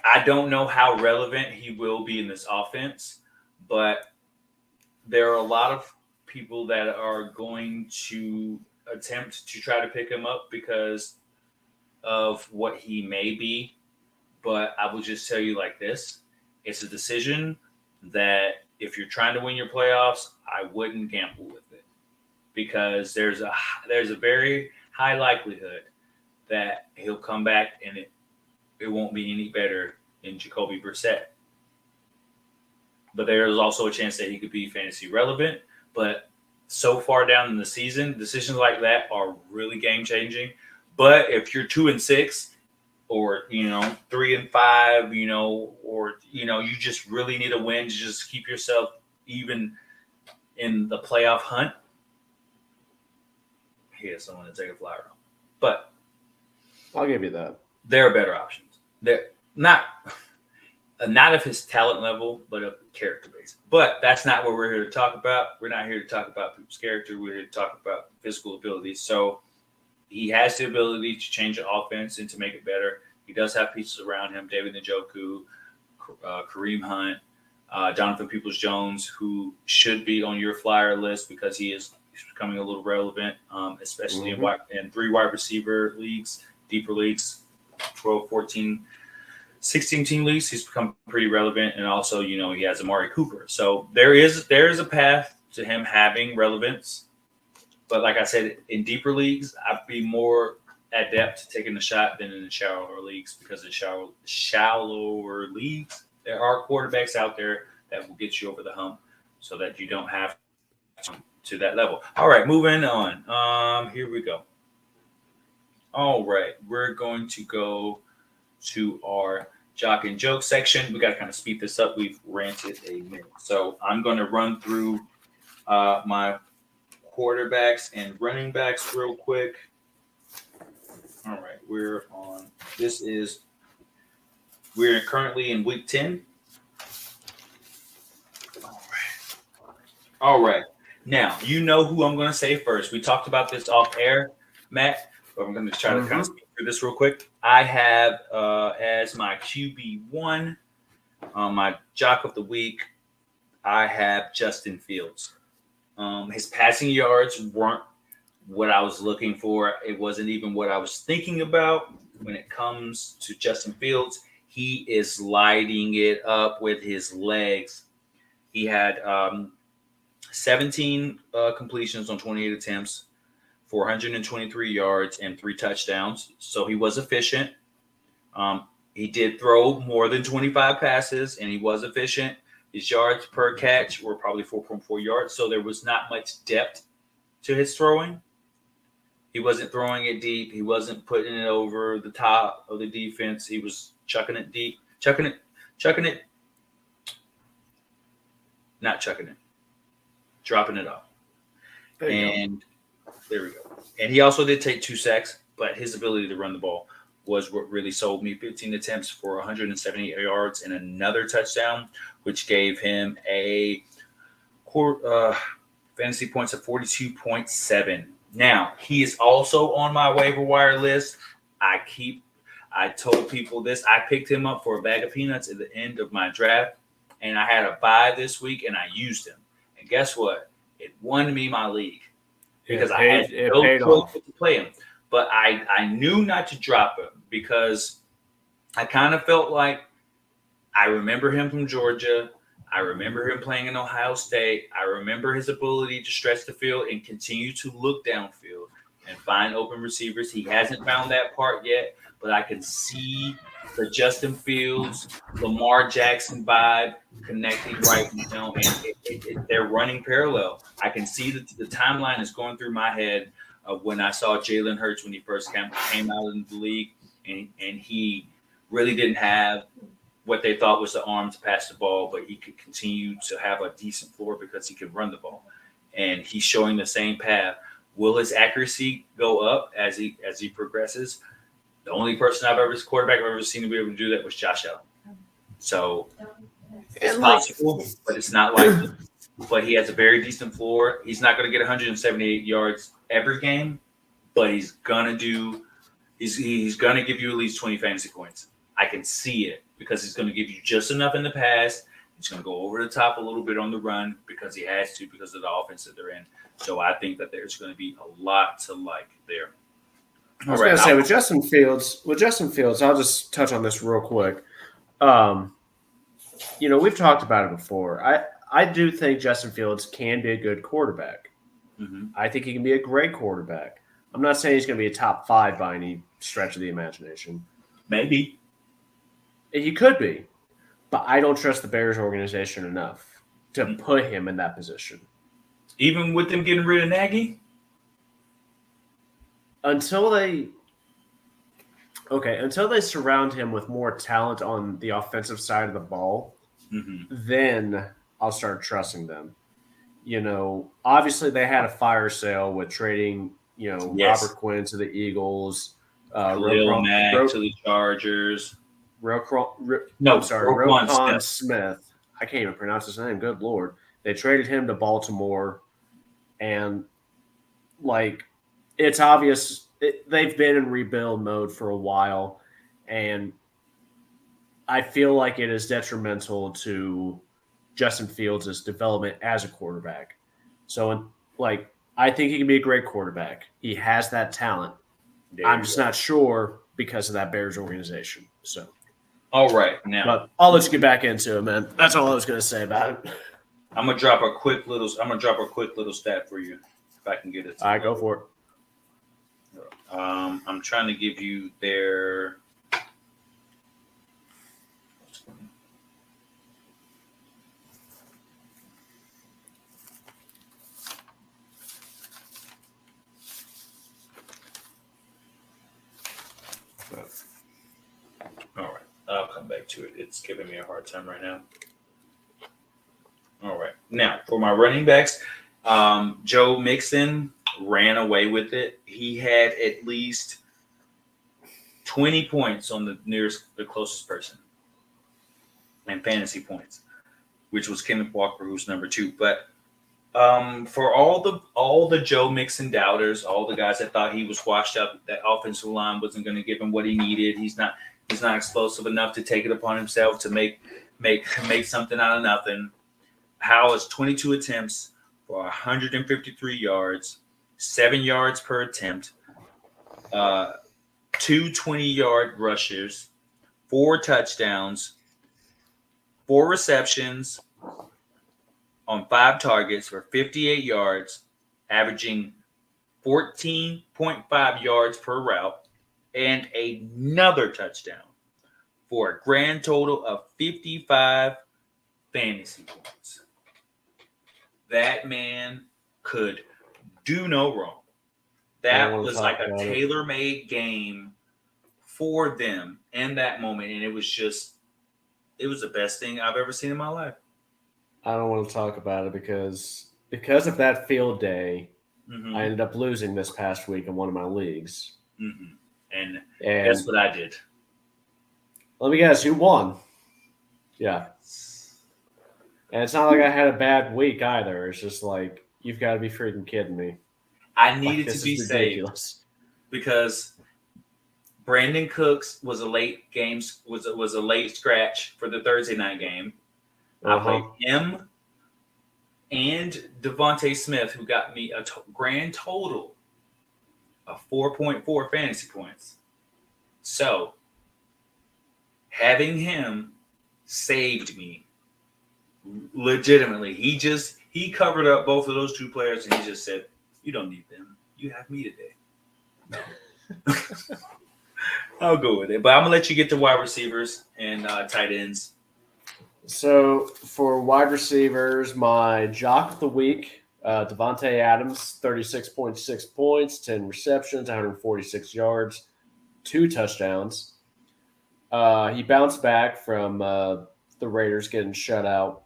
I don't know how relevant he will be in this offense, but there are a lot of people that are going to attempt to try to pick him up because of what he may be. But I will just tell you like this. It's a decision that if you're trying to win your playoffs, I wouldn't gamble with it, because there's a very high likelihood that he'll come back and it won't be any better than Jacoby Brissett. But there is also a chance that he could be fantasy relevant. But so far down in the season, decisions like that are really game changing. But if you're 2-6, or 3-5, or you just really need a win to just keep yourself even in the playoff hunt, he has someone to take a flyer on. But I'll give you that. There are better options. They're not of his talent level, but of character base. But that's not what we're here to talk about. We're not here to talk about people's character. We're here to talk about physical abilities. So he has the ability to change the offense and to make it better. He does have pieces around him: David Njoku, Kareem Hunt, Jonathan Peoples-Jones, who should be on your flyer list because he's becoming a little relevant, especially in 3 wide receiver leagues, deeper leagues, 12, 14, 16 team leagues. He's become pretty relevant, and also he has Amari Cooper. So there is a path to him having relevance. But like I said, in deeper leagues, I'd be more adept to taking the shot than in the shallower leagues, because in shallower leagues, there are quarterbacks out there that will get you over the hump so that you don't have to that level. All right, moving on. Here we go. All right, we're going to go to our jock and joke section. We got to kind of speed this up. We've ranted a minute. So I'm going to run through my quarterbacks and running backs real quick. All right, we're currently in week 10. All right. Now, you know who I'm going to say first. We talked about this off air, Matt, but I'm going to try to kind of speak through this real quick. I have as my QB1, my jock of the week, I have Justin Fields. His passing yards weren't what I was looking for. It wasn't even what I was thinking about when it comes to Justin Fields. He is lighting it up with his legs. He had 17 completions on 28 attempts, 423 yards, and 3 touchdowns. So he was efficient. He did throw more than 25 passes, and he was efficient. His yards per catch were probably 4.4 yards, so there was not much depth to his throwing. He wasn't throwing it deep. He wasn't putting it over the top of the defense. He was chucking it deep, dropping it off. There we go. And he also did take 2 sacks, but his ability to run the ball was what really sold me. 15 attempts for 178 yards and another touchdown, which gave him a fantasy points of 42.7. Now, he is also on my waiver wire list. I told people this. I picked him up for a bag of peanuts at the end of my draft, and I had a bye this week, and I used him. And guess what? It won me my league because I had no choice to play him. But I knew not to drop him because I kind of felt like I remember him from Georgia. I remember him playing in Ohio State. I remember his ability to stretch the field and continue to look downfield and find open receivers. He hasn't found that part yet, but I can see the Justin Fields, Lamar Jackson vibe connecting right now, and they're running parallel. I can see that the timeline is going through my head of when I saw Jalen Hurts when he first came out in the league, and he really didn't have what they thought was the arm to pass the ball, but he could continue to have a decent floor because he could run the ball. And he's showing the same path. Will his accuracy go up as he progresses? The only quarterback I've ever seen to be able to do that was Josh Allen. So it's possible, but it's not likely. But he has a very decent floor. He's not going to get 178 yards every game, but he's going to give you at least 20 fantasy points. I can see it because he's going to give you just enough in the pass. He's going to go over the top a little bit on the run because he has to, because of the offense that they're in. So I think that there's going to be a lot to like there. I was going to say with Justin Fields, I'll just touch on this real quick. We've talked about it before. I do think Justin Fields can be a good quarterback. Mm-hmm. I think he can be a great quarterback. I'm not saying he's going to be a top 5 by any stretch of the imagination. Maybe. He could be. But I don't trust the Bears organization enough to put him in that position. Even with them getting rid of Nagy? Until they surround him with more talent on the offensive side of the ball, then I'll start trusting them. Obviously they had a fire sale with trading, Robert Quinn to the Eagles, Mack to the Chargers. Roquan Smith. I can't even pronounce his name. Good Lord. They traded him to Baltimore, and it's obvious they've been in rebuild mode for a while, And I feel like it is detrimental to Justin Fields' development as a quarterback. So, I think he can be a great quarterback. He has that talent. I'm just not sure because of that Bears organization. So, all right, now, but I'll let you get back into it, man. That's all I was going to say about it. I'm gonna drop a quick little stat for you if I can get it. All right, go for it. I'm trying to give you their. All right, I'll come back to it. It's giving me a hard time right now. All right, now for my running backs, Joe Mixon ran away with it. He had at least 20 points on the closest person, and fantasy points, which was Kenneth Walker, who's number 2. But for all the Joe Mixon doubters, all the guys that thought he was washed up, that offensive line wasn't going to give him what he needed. He's not explosive enough to take it upon himself to make something out of nothing. Howell has 22 attempts for 153 yards, 7 yards per attempt, 2 20-yard rushes, 4 touchdowns, 4 receptions on 5 targets for 58 yards, averaging 14.5 yards per route, and another touchdown for a grand total of 55 fantasy points. That man could do no wrong. That was like a tailor-made game for them in that moment, and it was the best thing I've ever seen in my life. I don't want to talk about it because of that field day, I ended up losing this past week in one of my leagues. And guess what I did? Let me guess, you won. Yeah. And it's not like I had a bad week either. It's just like, you've got to be freaking kidding me. I needed to be saved because Brandon Cooks was a late scratch for the Thursday night game. I played him and Devontae Smith, who got me a grand total of 4.4 fantasy points. So having him saved me legitimately. He covered up both of those 2 players, and he just said, "You don't need them. You have me today." No. I'll go with it. But I'm going to let you get to wide receivers and tight ends. So for wide receivers, my jock of the week, Devontae Adams, 36.6 points, 10 receptions, 146 yards, 2 touchdowns. He bounced back from the Raiders getting shut out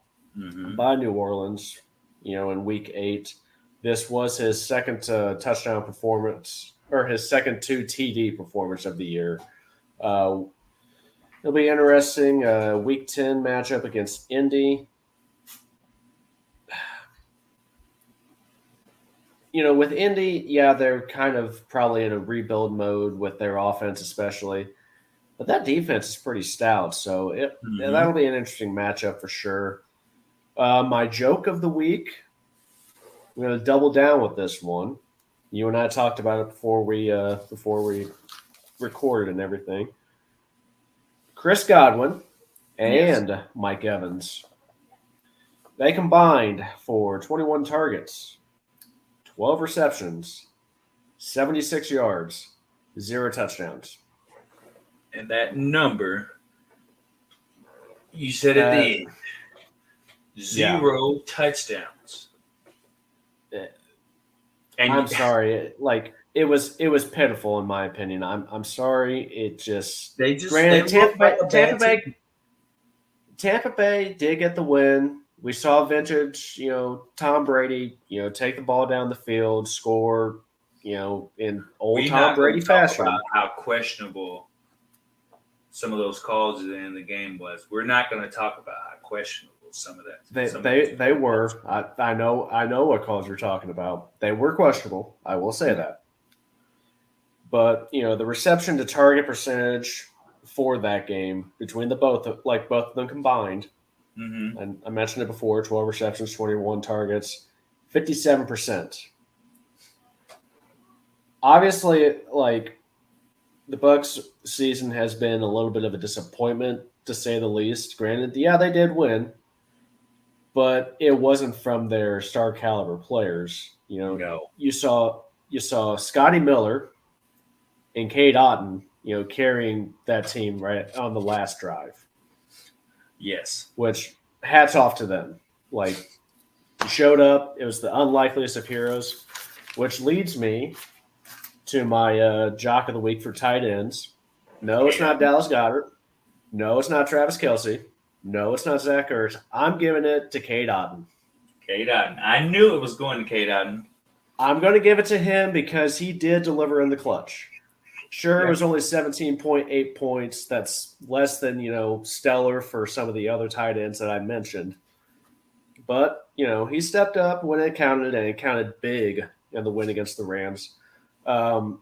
by New Orleans, in week 8. This was his second touchdown performance, or his second 2 TD performance of the year. It'll be interesting. Week 10 matchup against Indy. With Indy, yeah, they're kind of probably in a rebuild mode with their offense especially. But that defense is pretty stout, so that'll be an interesting matchup for sure. My joke of the week, I'm going to double down with this one. You and I talked about it before we recorded and everything. Chris Godwin and Mike Evans. They combined for 21 targets, 12 receptions, 76 yards, 0 touchdowns. And that number, you said at the end, 0 touchdowns. And I'm sorry, it was pitiful in my opinion. I'm sorry. It just Tampa Bay did get the win. We saw vintage, Tom Brady, take the ball down the field, score, in old Tom Brady fashion. About how questionable some of those calls in the game was. We're not going to talk about how questionable some of that. They were. I know what calls you're talking about. They were questionable. I will say that. But the reception to target percentage for that game between both of them combined. Mm-hmm. And I mentioned it before: 12 receptions, 21 targets, 57%. Obviously, the Bucs season has been a little bit of a disappointment, to say the least. Granted, yeah, they did win, but it wasn't from their star caliber players. No. You saw Scotty Miller and Cade Otton, carrying that team right on the last drive. Yes. Which, hats off to them. You showed up. It was the unlikeliest of heroes, which leads me to my jock of the week for tight ends. No, it's not Dallas Goedert. No, it's not Travis Kelce. No, it's not Zach Ertz. I'm giving it to Cade Otton. Cade Otton. I knew it was going to Cade Otton. I'm going to give it to him because he did deliver in the clutch. Sure, it was only 17.8 points. That's less than, stellar for some of the other tight ends that I mentioned. But, he stepped up when it counted, and it counted big in the win against the Rams. So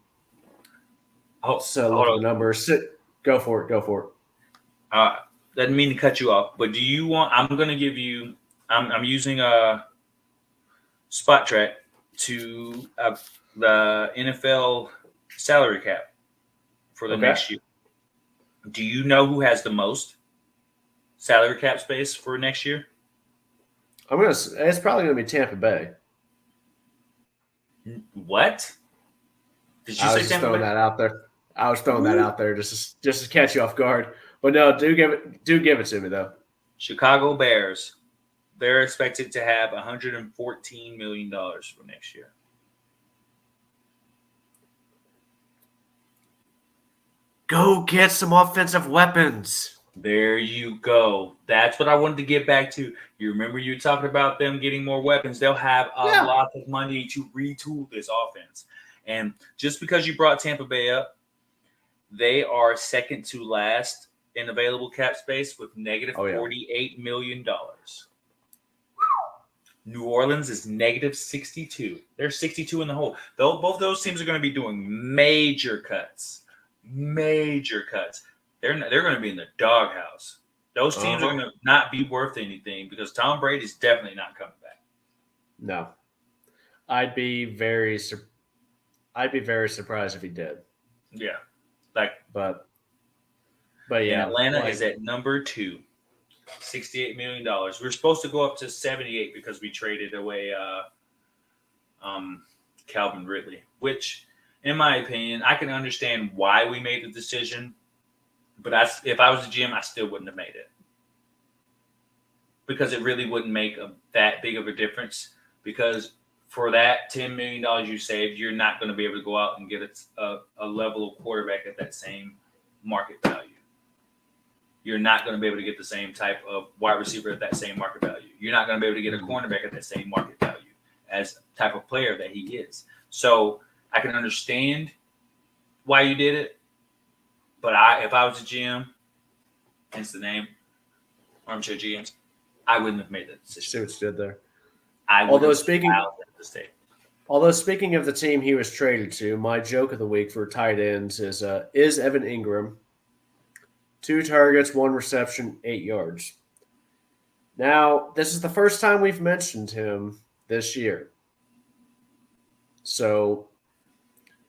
look at the numbers. Go for it. Doesn't mean to cut you off, but do you want? I'm going to give you. I'm using a spot track to the NFL salary cap for the next year. Do you know who has the most salary cap space for next year? It's probably gonna be Tampa Bay. What? Did you say Tampa Bay? That out there. I was throwing that out there just to catch you off guard. But no, do give it to me though. Chicago Bears. They're expected to have $114 million for next year. Go get some offensive weapons. There you go. That's what I wanted to get back to. You remember you talking about them getting more weapons. They'll have a lot of money to retool this offense. And just because you brought Tampa Bay up, they are second to last in available cap space with negative $48 million. New Orleans is negative 62. They're 62 in the hole. Both those teams are going to be doing major cuts. They're going to be in the doghouse. Those teams are going to not be worth anything because Tom Brady's definitely not coming back. No, I'd be very surprised if he did. Yeah, but yeah, Atlanta is at number 2, $68 million. We're supposed to go up to 78 because we traded away Calvin Ridley, which, in my opinion, I can understand why we made the decision. But if I was a GM, I still wouldn't have made it because it really wouldn't make that big of a difference. Because for that $10 million you saved, you're not going to be able to go out and get a level of quarterback at that same market value. You're not going to be able to get the same type of wide receiver at that same market value. You're not going to be able to get a cornerback at that same market value as type of player that he is. So I can understand why you did it. But if I was a GM, hence the name, Armchair GMs, I wouldn't have made that decision. See what you did there. Although speaking of the team he was traded to, my joke of the week for tight ends is Evan Ingram. 2 targets, 1 reception, 8 yards. Now, this is the first time we've mentioned him this year. So,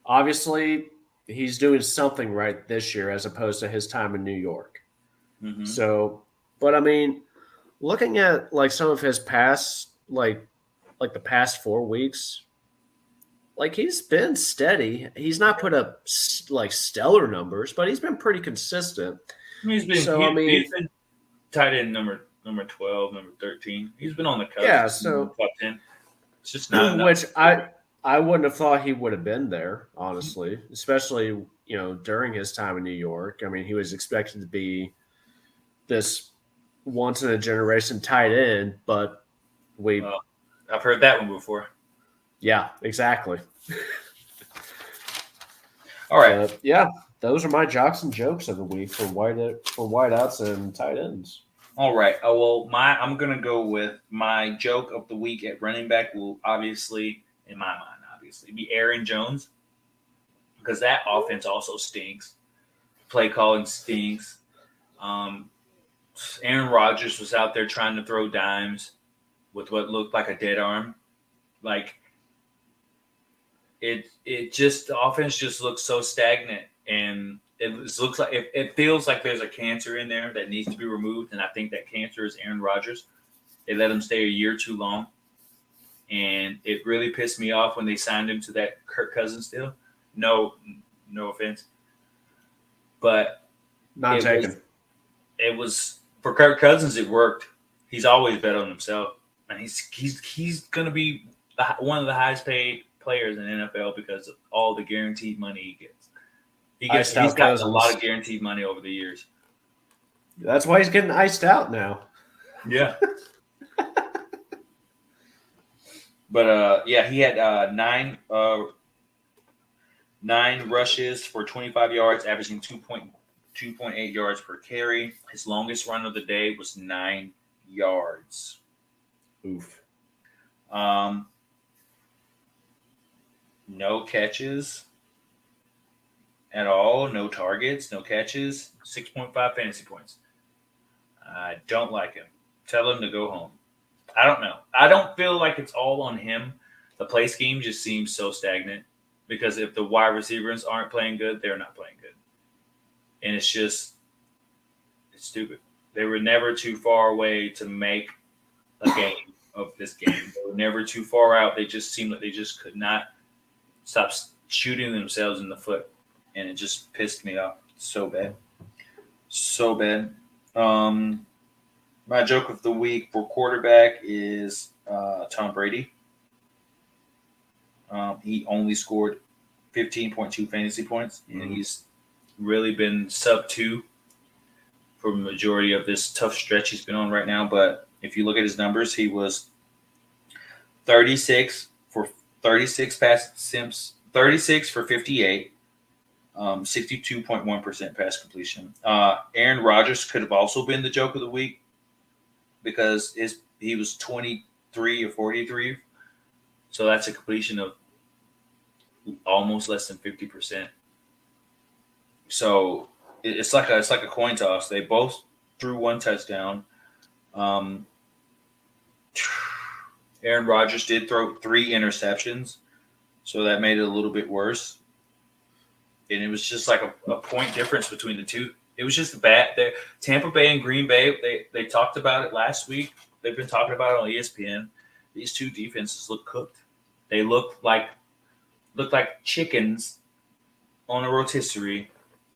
obviously, he's doing something right this year as opposed to his time in New York. Mm-hmm. So, but I mean, looking at some of his past, like the past 4 weeks, he's been steady. He's not put up stellar numbers, but he's been pretty consistent. He's been tight end number 12, number 13. He's been on the cusp. Yeah, so top 10. It's just not enough. Which I wouldn't have thought he would have been there, honestly, especially, during his time in New York. I mean, he was expected to be this once-in-a-generation tight end, but I've heard that one before. Yeah, exactly. All right. Those are my jocks and jokes of the week for wideouts and tight ends. All right. I'm going to go with my joke of the week at running back will obviously, in my mind, be Aaron Jones because that offense also stinks. Play calling stinks. Aaron Rodgers was out there trying to throw dimes with what looked like a dead arm. Like it just the offense just looks so stagnant, and looks like it feels like there's a cancer in there that needs to be removed. And I think that cancer is Aaron Rodgers. They let him stay a year too long, and it really pissed me off when they signed him to that Kirk Cousins deal. No offense, but Not taken. It was for Kirk Cousins. It worked. He's always bet on himself, and he's going to be one of the highest paid players in the NFL because of all the guaranteed money he gets. He's gotten a lot of guaranteed money over the years. That's why he's getting iced out now. Yeah. But he had nine rushes for 25 yards, averaging 2.8 yards per carry. His longest run of the day was 9 yards. Oof. No catches at all. No targets. No catches. 6.5 fantasy points. I don't like him. Tell him to go home. I don't know. I don't feel like it's all on him. The play scheme just seems so stagnant because if the wide receivers aren't playing good, they're not playing good. And it's stupid. They were never too far away to make a game of this game. They were never too far out. They just seemed like they just could not stop shooting themselves in the foot. And it just pissed me off so bad. So bad. My joke of the week for quarterback is Tom Brady. He only scored 15.2 fantasy points, and he's really been sub 2 for the majority of this tough stretch he's been on right now. But if you look at his numbers, he was 36 for 58, 62.1% pass completion. Aaron Rodgers could have also been the joke of the week because he was 23 or 43. So that's a completion of almost less than 50%. So it's like a coin toss. They both threw one touchdown. Aaron Rodgers did throw 3 interceptions, so that made it a little bit worse. And it was just like a point difference between the two. It was just bad. Tampa Bay and Green Bay, they talked about it last week. They've been talking about it on ESPN. These two defenses look cooked. They look like chickens on a rotisserie,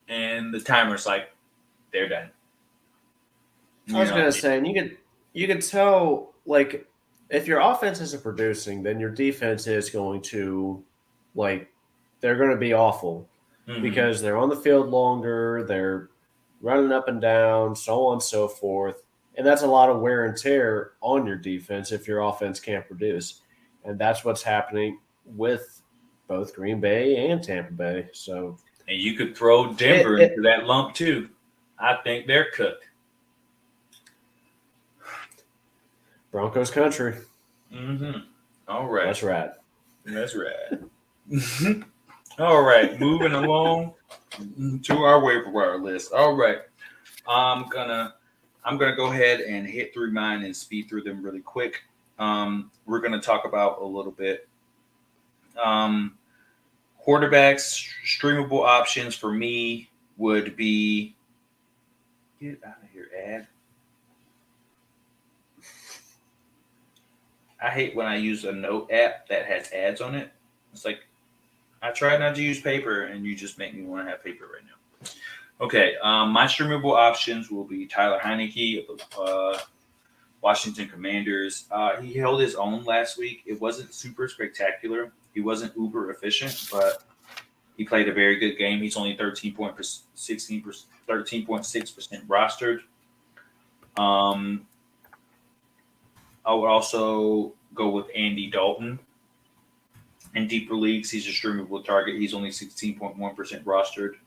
and the timer's like, they're done. I was gonna say, and you could tell, like, if your offense isn't producing, then your defense is going to, they're going to be awful because they're on the field longer, they're running up and down, so on and so forth. And that's a lot of wear and tear on your defense if your offense can't produce. And that's what's happening with both Green Bay and Tampa Bay. So, and you could throw Denver into that lump too. I think they're cooked. Broncos country. All right. That's right. All right. Moving along to our waiver wire list. All right. I'm gonna go ahead and hit through mine and speed through them really quick. We're gonna talk about a little bit. Quarterbacks, streamable options for me would be get out of here, ad. I hate when I use a note app that has ads on it. It's like I try not to use paper, and you just make me want to have paper right now. Okay, my streamable options will be Tyler Heineke of the Washington Commanders. He held his own last week. It wasn't super spectacular. He wasn't uber efficient, but he played a very good game. He's only 13.6% rostered. I would also go with Andy Dalton. In deeper leagues, he's a streamable target. He's only 16.1% rostered.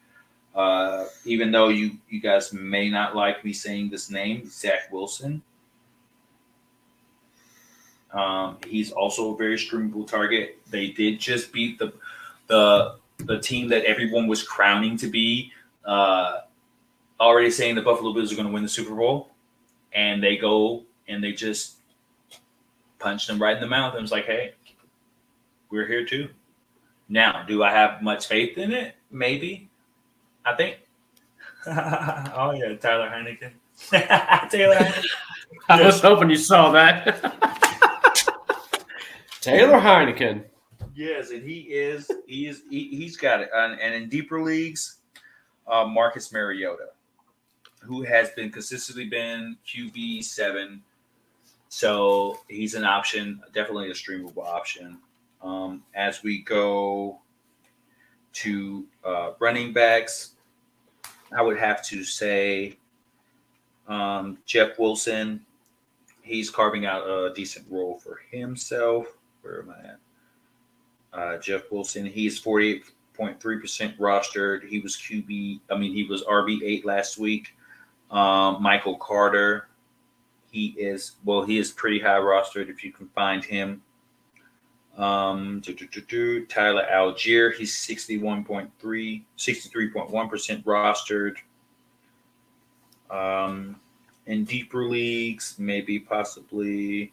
Even though you guys may not like me saying this name, Zach Wilson. He's also a very streamable target. They did just beat the team that everyone was crowning to be already saying the Buffalo Bills are going to win the Super Bowl, and they go and they just punch them right in the mouth. And it's like, hey, we're here too. Now, do I have much faith in it? Maybe. I think. Oh yeah, Tyler Heineken. Taylor Heineken. I was hoping you saw that. Taylor Heineken. Yes, and he's got it. And in deeper leagues, Marcus Mariota, who has been consistently been QB7, so he's an option, definitely a streamable option. As we go to running backs, I would have to say Jeff Wilson. He's carving out a decent role for himself. Where am I at? Jeff Wilson. He's 48.3% rostered. He was he was RB8 last week. Michael Carter. He is pretty high rostered if you can find him. Tyler Algier. He's 63.1% rostered. In deeper leagues, maybe possibly.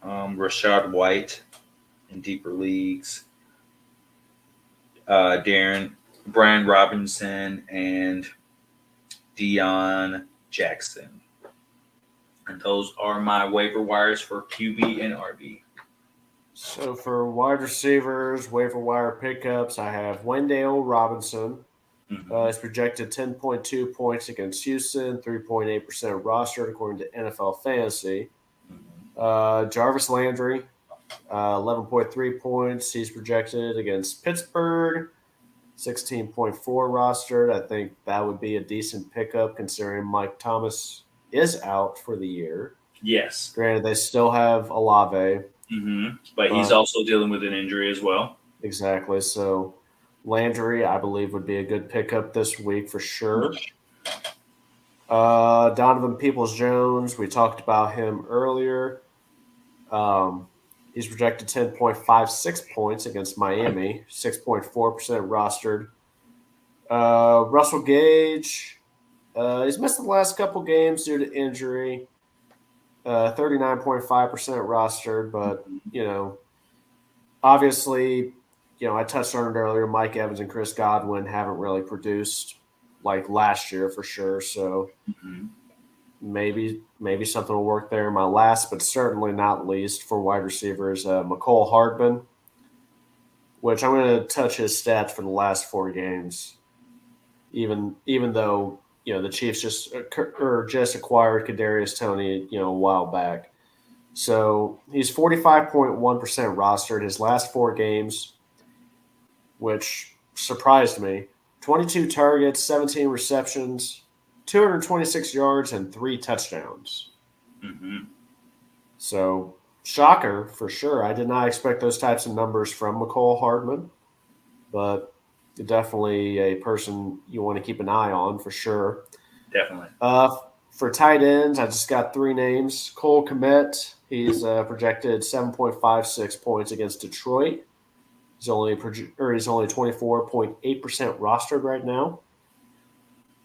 Rashad White in deeper leagues. Brian Robinson and Deion Jackson. And those are my waiver wires for QB and RB. So for wide receivers, waiver wire pickups, I have Wendell Robinson. He's projected 10.2 points against Houston, 3.8% rostered according to NFL Fantasy. Jarvis Landry, 11.3 points. He's projected against Pittsburgh, 16.4 rostered. I think that would be a decent pickup considering Mike Thomas is out for the year. Yes. Granted, they still have Olave. But he's also dealing with an injury as well. Exactly. So Landry, I believe, would be a good pickup this week for sure. Donovan Peoples-Jones, we talked about him earlier. He's projected 10.56 points against Miami, 6.4% rostered. Russell Gage, he's missed the last couple games due to injury. 39.5% rostered, but, obviously, I touched on it earlier. Mike Evans and Chris Godwin haven't really produced like last year for sure. So maybe something will work there. My last, but certainly not least for wide receivers, McCole Hardman, which I'm going to touch his stats for the last 4 games, even though the Chiefs just acquired Kadarius Toney a while back. So he's 45.1% rostered his last 4 games, which surprised me. 22 targets, 17 receptions, 226 yards, and 3 touchdowns. So, shocker for sure. I did not expect those types of numbers from McCole Hardman, but definitely a person you want to keep an eye on for sure. Definitely. For tight ends, I just got 3 names. Cole Kmet, he's projected 7.56 points against Detroit. He's only 24.8% rostered right now.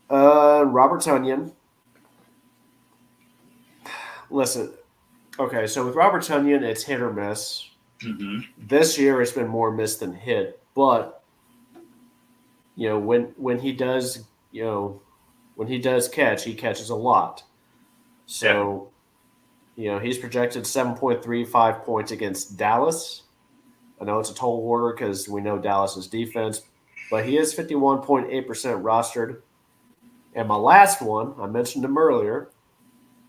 Robert Tonyan. Listen, okay, so with Robert Tonyan, it's hit or miss. This year, it's been more miss than hit, but when he does catch, he catches a lot. So, he's projected 7.35 points against Dallas. I know it's a tall order because we know Dallas's defense, but he is 51.8% rostered. And my last one, I mentioned him earlier,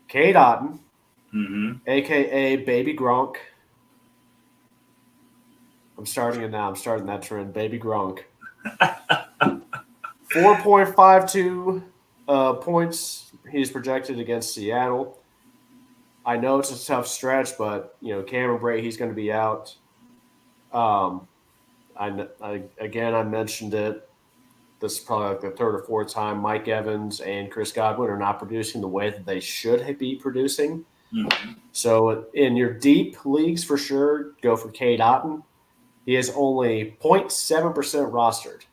Cade Otton, a.k.a. Baby Gronk. I'm starting it now. I'm starting that trend, Baby Gronk. 4.52 points he's projected against Seattle. I know it's a tough stretch, but, Cameron Brate, he's going to be out. I mentioned it. This is probably like the 3rd or 4th time Mike Evans and Chris Godwin are not producing the way that they should be producing. So in your deep leagues, for sure, go for Cade Otton. He is only 0.7% rostered.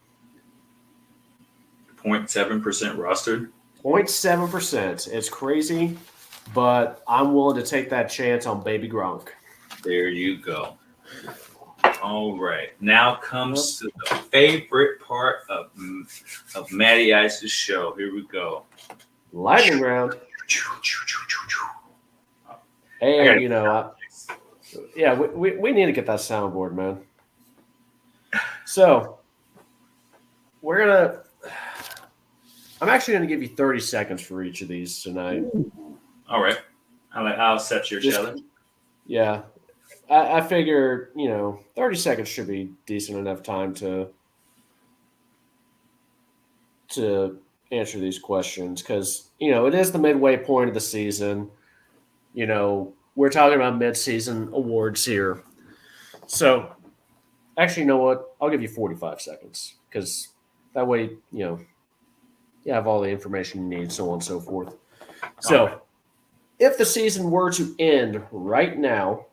0.7% rostered. 0.7%. It's crazy, but I'm willing to take that chance on Baby Gronk. There you go. All right. Now comes to the favorite part of Matty Ice's show. Here we go. Lightning round. And, we need to get that soundboard, man. So, I'm actually going to give you 30 seconds for each of these tonight. All right. I'll accept your challenge. Yeah. I figure, 30 seconds should be decent enough time to answer these questions because, it is the midway point of the season. We're talking about mid-season awards here. So, actually, you know what? I'll give you 45 seconds because that way, you have all the information you need, so on and so forth. So, if the season were to end right now,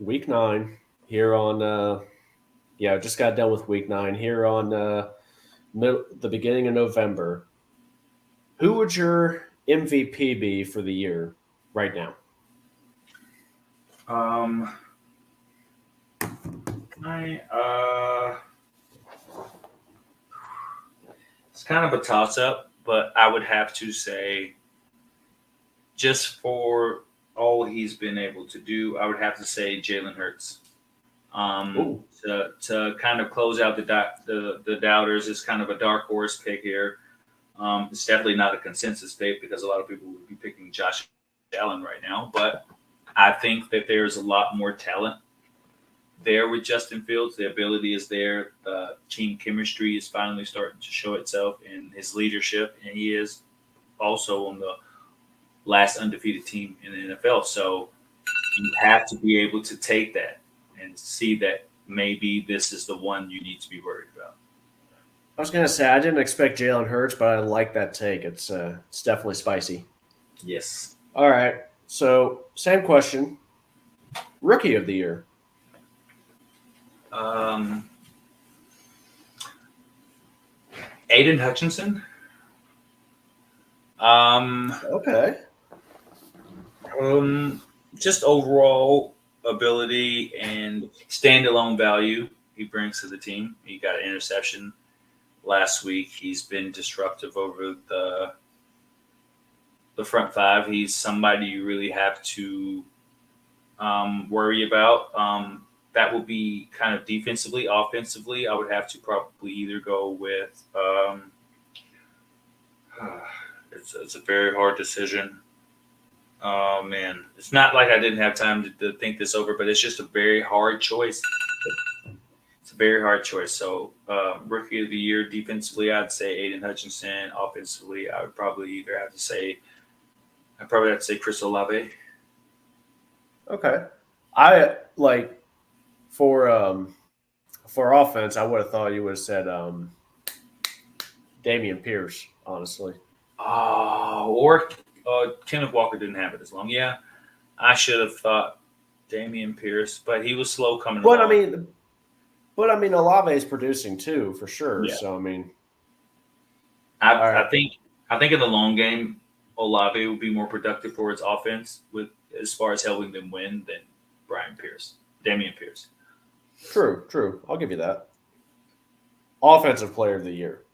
week 9 here on, I just got done with week 9 here on the beginning of November. Who would your MVP be for the year right now? It's kind of a toss-up, but I would have to say, just for all he's been able to do, I would have to say Jalen Hurts. To kind of close out the doubters, is kind of a dark horse pick here. It's definitely not a consensus pick because a lot of people would be picking Josh Allen right now, but I think that there's a lot more talent there with Justin Fields. The ability is there. The team chemistry is finally starting to show itself in his leadership, and he is also on the last undefeated team in the NFL. So you have to be able to take that and see that maybe this is the one you need to be worried about. I was going to say, I didn't expect Jalen Hurts, but I like that take. It's definitely spicy. Yes. All right. So, same question. Rookie of the year. Aiden Hutchinson. Okay. Just overall ability and standalone value he brings to the team. He got an interception last week. He's been disruptive over the front five. He's somebody you really have to worry about. That would be kind of defensively. Offensively, I would have to probably either go with it's a very hard decision. Oh, man. It's not like I didn't have time to think this over, but it's just a very hard choice. It's a very hard choice. So, rookie of the year, defensively, I'd say Aiden Hutchinson. Offensively, I would probably have to say Chris Olave. Okay. I like for offense, I would have thought you would have said Dameon Pierce, honestly. Or Kenneth Walker didn't have it as long. Yeah, I should have thought Dameon Pierce, but he was slow coming along. I mean, Olave is producing too, for sure. Yeah. So I mean, I think in the long game, Olave will be more productive for his offense with as far as helping them win than Dameon Pierce. True. I'll give you that. Offensive player of the year.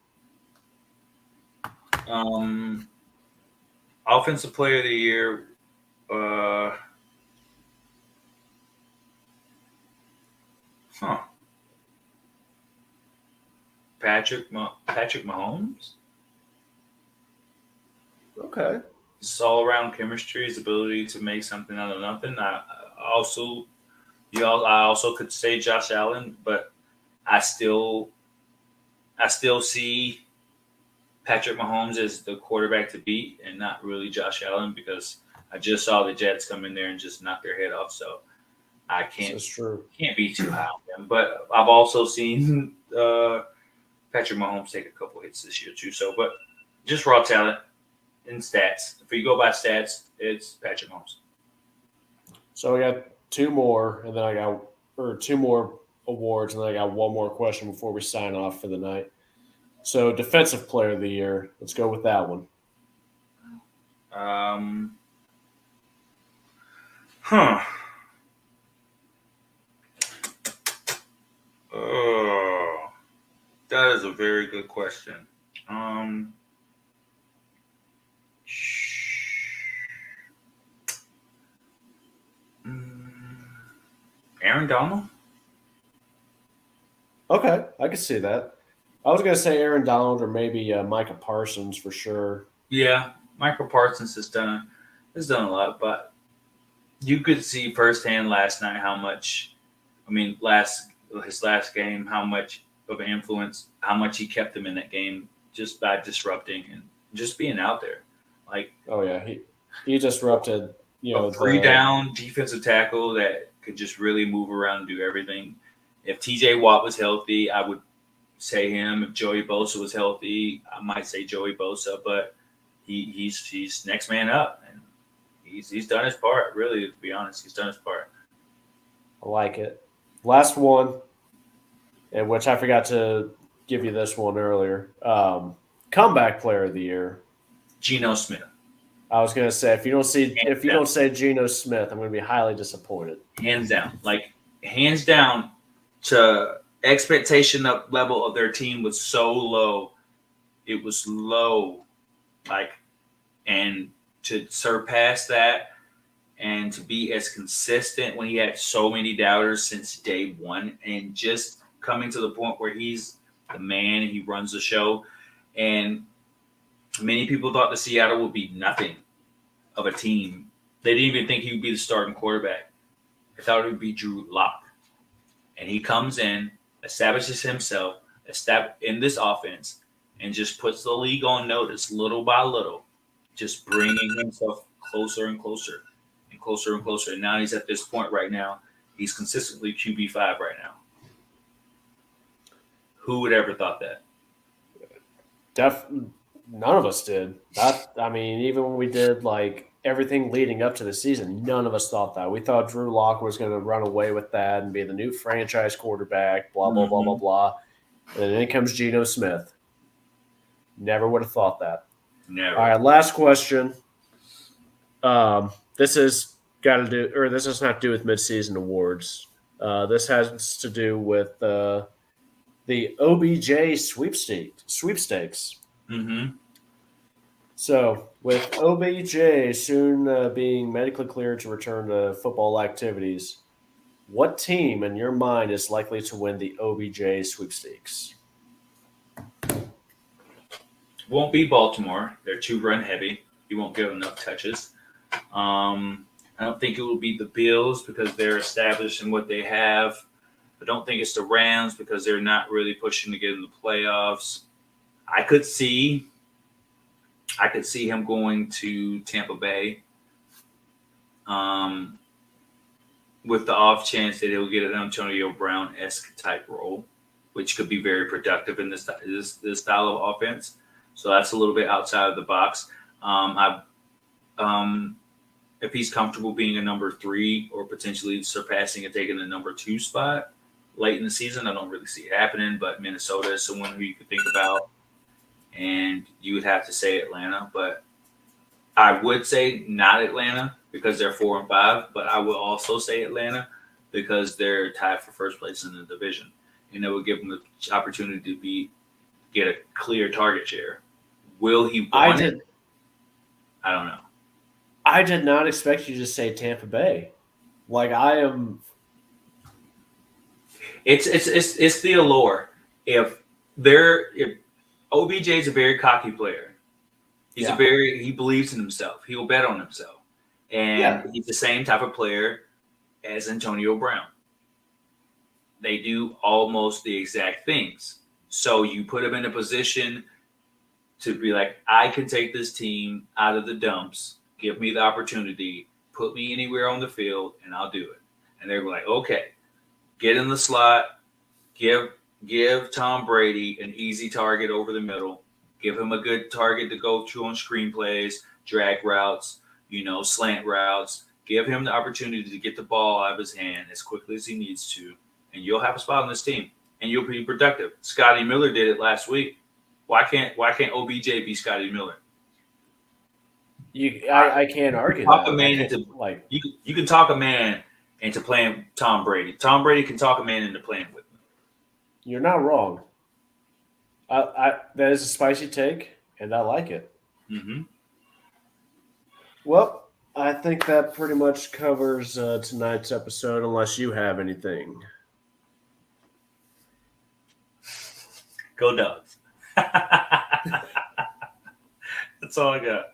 Offensive player of the year. Patrick Mahomes. Okay. His all-around chemistry, his ability to make something out of nothing. I also could say Josh Allen, but I still see Patrick Mahomes as the quarterback to beat and not really Josh Allen because I just saw the Jets come in there and just knock their head off. So I can't be too high on them. But I've also seen Patrick Mahomes take a couple hits this year too. So, but just raw talent and stats. If you go by stats, it's Patrick Mahomes. So we got two more, and then two more awards, and then I got one more question before we sign off for the night. So, Defensive Player of the Year. Let's go with that one. Huh. Oh, that is a very good question. Aaron Donald? Okay, I can see that. I was going to say Aaron Donald or maybe Micah Parsons for sure. Yeah, Michael Parsons has done a lot, but you could see firsthand last night how much. I mean, his last game, how much of an influence, how much he kept them in that game just by disrupting and just being out there. Like, Oh yeah, he disrupted. a three down defensive tackle that could just really move around and do everything. If TJ Watt was healthy, I would say him. If Joey Bosa was healthy, I might say Joey Bosa, but he's next man up, and he's done his part. Really, to be honest, he's done his part. I like it. Last one, and which I forgot to give you this one earlier. Comeback Player of the Year. Geno Smith, I was going to say if you don't say Geno Smith, I'm going to be highly disappointed. hands down, hands down. To expectation up level of their team was so low, it was low, and to surpass that and to be as consistent when he had so many doubters since day one, and just coming to the point where he's the man and he runs the show. And many people thought the Seattle would be nothing of a team. They didn't even think he would be the starting quarterback. They thought it would be Drew Lock. And he comes in, establishes himself in this offense, and just puts the league on notice little by little, just bringing himself closer and closer and closer and closer. And now he's at this point right now. He's consistently QB5 right now. Who would ever thought that? None of us did. Even when we did everything leading up to the season, none of us thought that. We thought Drew Lock was going to run away with that and be the new franchise quarterback, blah, blah, blah, blah, blah. And then in comes Geno Smith. Never would have thought that. Never. All right, last question. This has not to do with midseason awards. This has to do with the OBJ sweepstakes. Mm-hmm. So, with OBJ soon being medically cleared to return to football activities, what team in your mind is likely to win the OBJ sweepstakes? Won't be Baltimore. They're too run heavy. He won't get enough touches. I don't think it will be the Bills because they're established in what they have. I don't think it's the Rams because they're not really pushing to get in the playoffs. I could see him going to Tampa Bay with the off chance that he'll get an Antonio Brown-esque type role, which could be very productive in this style of offense. So that's a little bit outside of the box. If he's comfortable being a number 3 or potentially surpassing and taking the number 2 spot late in the season, I don't really see it happening, but Minnesota is someone who you could think about. And you would have to say Atlanta, but I would say not Atlanta because they're 4-5, but I would also say Atlanta because they're tied for first place in the division, and it would give them the opportunity to get a clear target share. Will he want it? I don't know. I did not expect you to say Tampa Bay. I am. It's the allure. If OBJ is a very cocky player. He believes in himself. He'll bet on himself. And he's the same type of player as Antonio Brown. They do almost the exact things. So you put him in a position to be like, I can take this team out of the dumps, give me the opportunity, put me anywhere on the field, and I'll do it. And they're like, okay, get in the slot, give Tom Brady an easy target over the middle. Give him a good target to go to on screen plays, drag routes, slant routes. Give him the opportunity to get the ball out of his hand as quickly as he needs to and you'll have a spot on this team, and you'll be productive. Scotty Miller did it last week. Why can't OBJ be Scotty Miller? I can't argue Talk that. a man into you can talk a man into playing Tom Brady. Tom Brady can talk a man into playing with me. You're not wrong. That is a spicy take, and I like it. Mm-hmm. Well, I think that pretty much covers tonight's episode, unless you have anything. Go Dogs. That's all I got.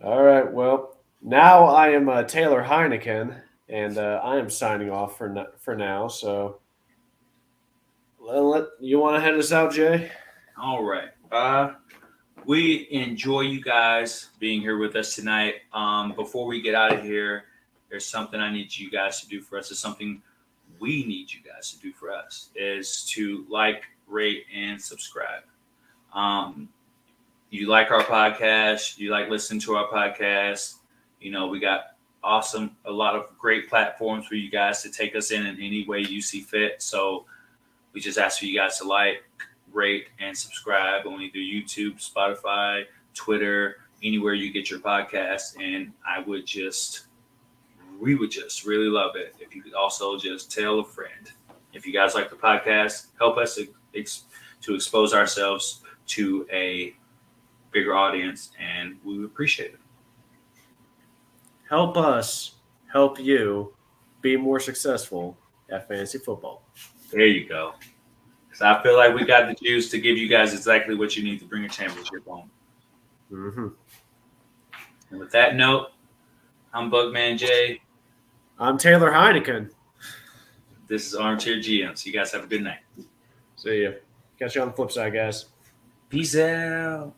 All right. Well, now I am Taylor Heineken, and I am signing off for now. So, you want to head us out, Jay? All right. We enjoy you guys being here with us tonight. Before we get out of here, there's something I need you guys to do for us. It's something we need you guys to do for us, is to like, rate, and subscribe. You like our podcast, you like listening to our podcast. You know, we got a lot of great platforms for you guys to take us in any way you see fit. So we just ask for you guys to like, rate, and subscribe. Only through YouTube, Spotify, Twitter, anywhere you get your podcast. And we would just really love it if you could also just tell a friend. If you guys like the podcast, help us to expose ourselves to a bigger audience, and we would appreciate it. Help us help you be more successful at fantasy football. There you go. Because I feel like we got the juice to give you guys exactly what you need to bring a championship home. Mm-hmm. And with that note, I'm Bugman Jay. I'm Taylor Heineken. This is Armchair GMs. You guys have a good night. See ya. Catch you on the flip side, guys. Peace out.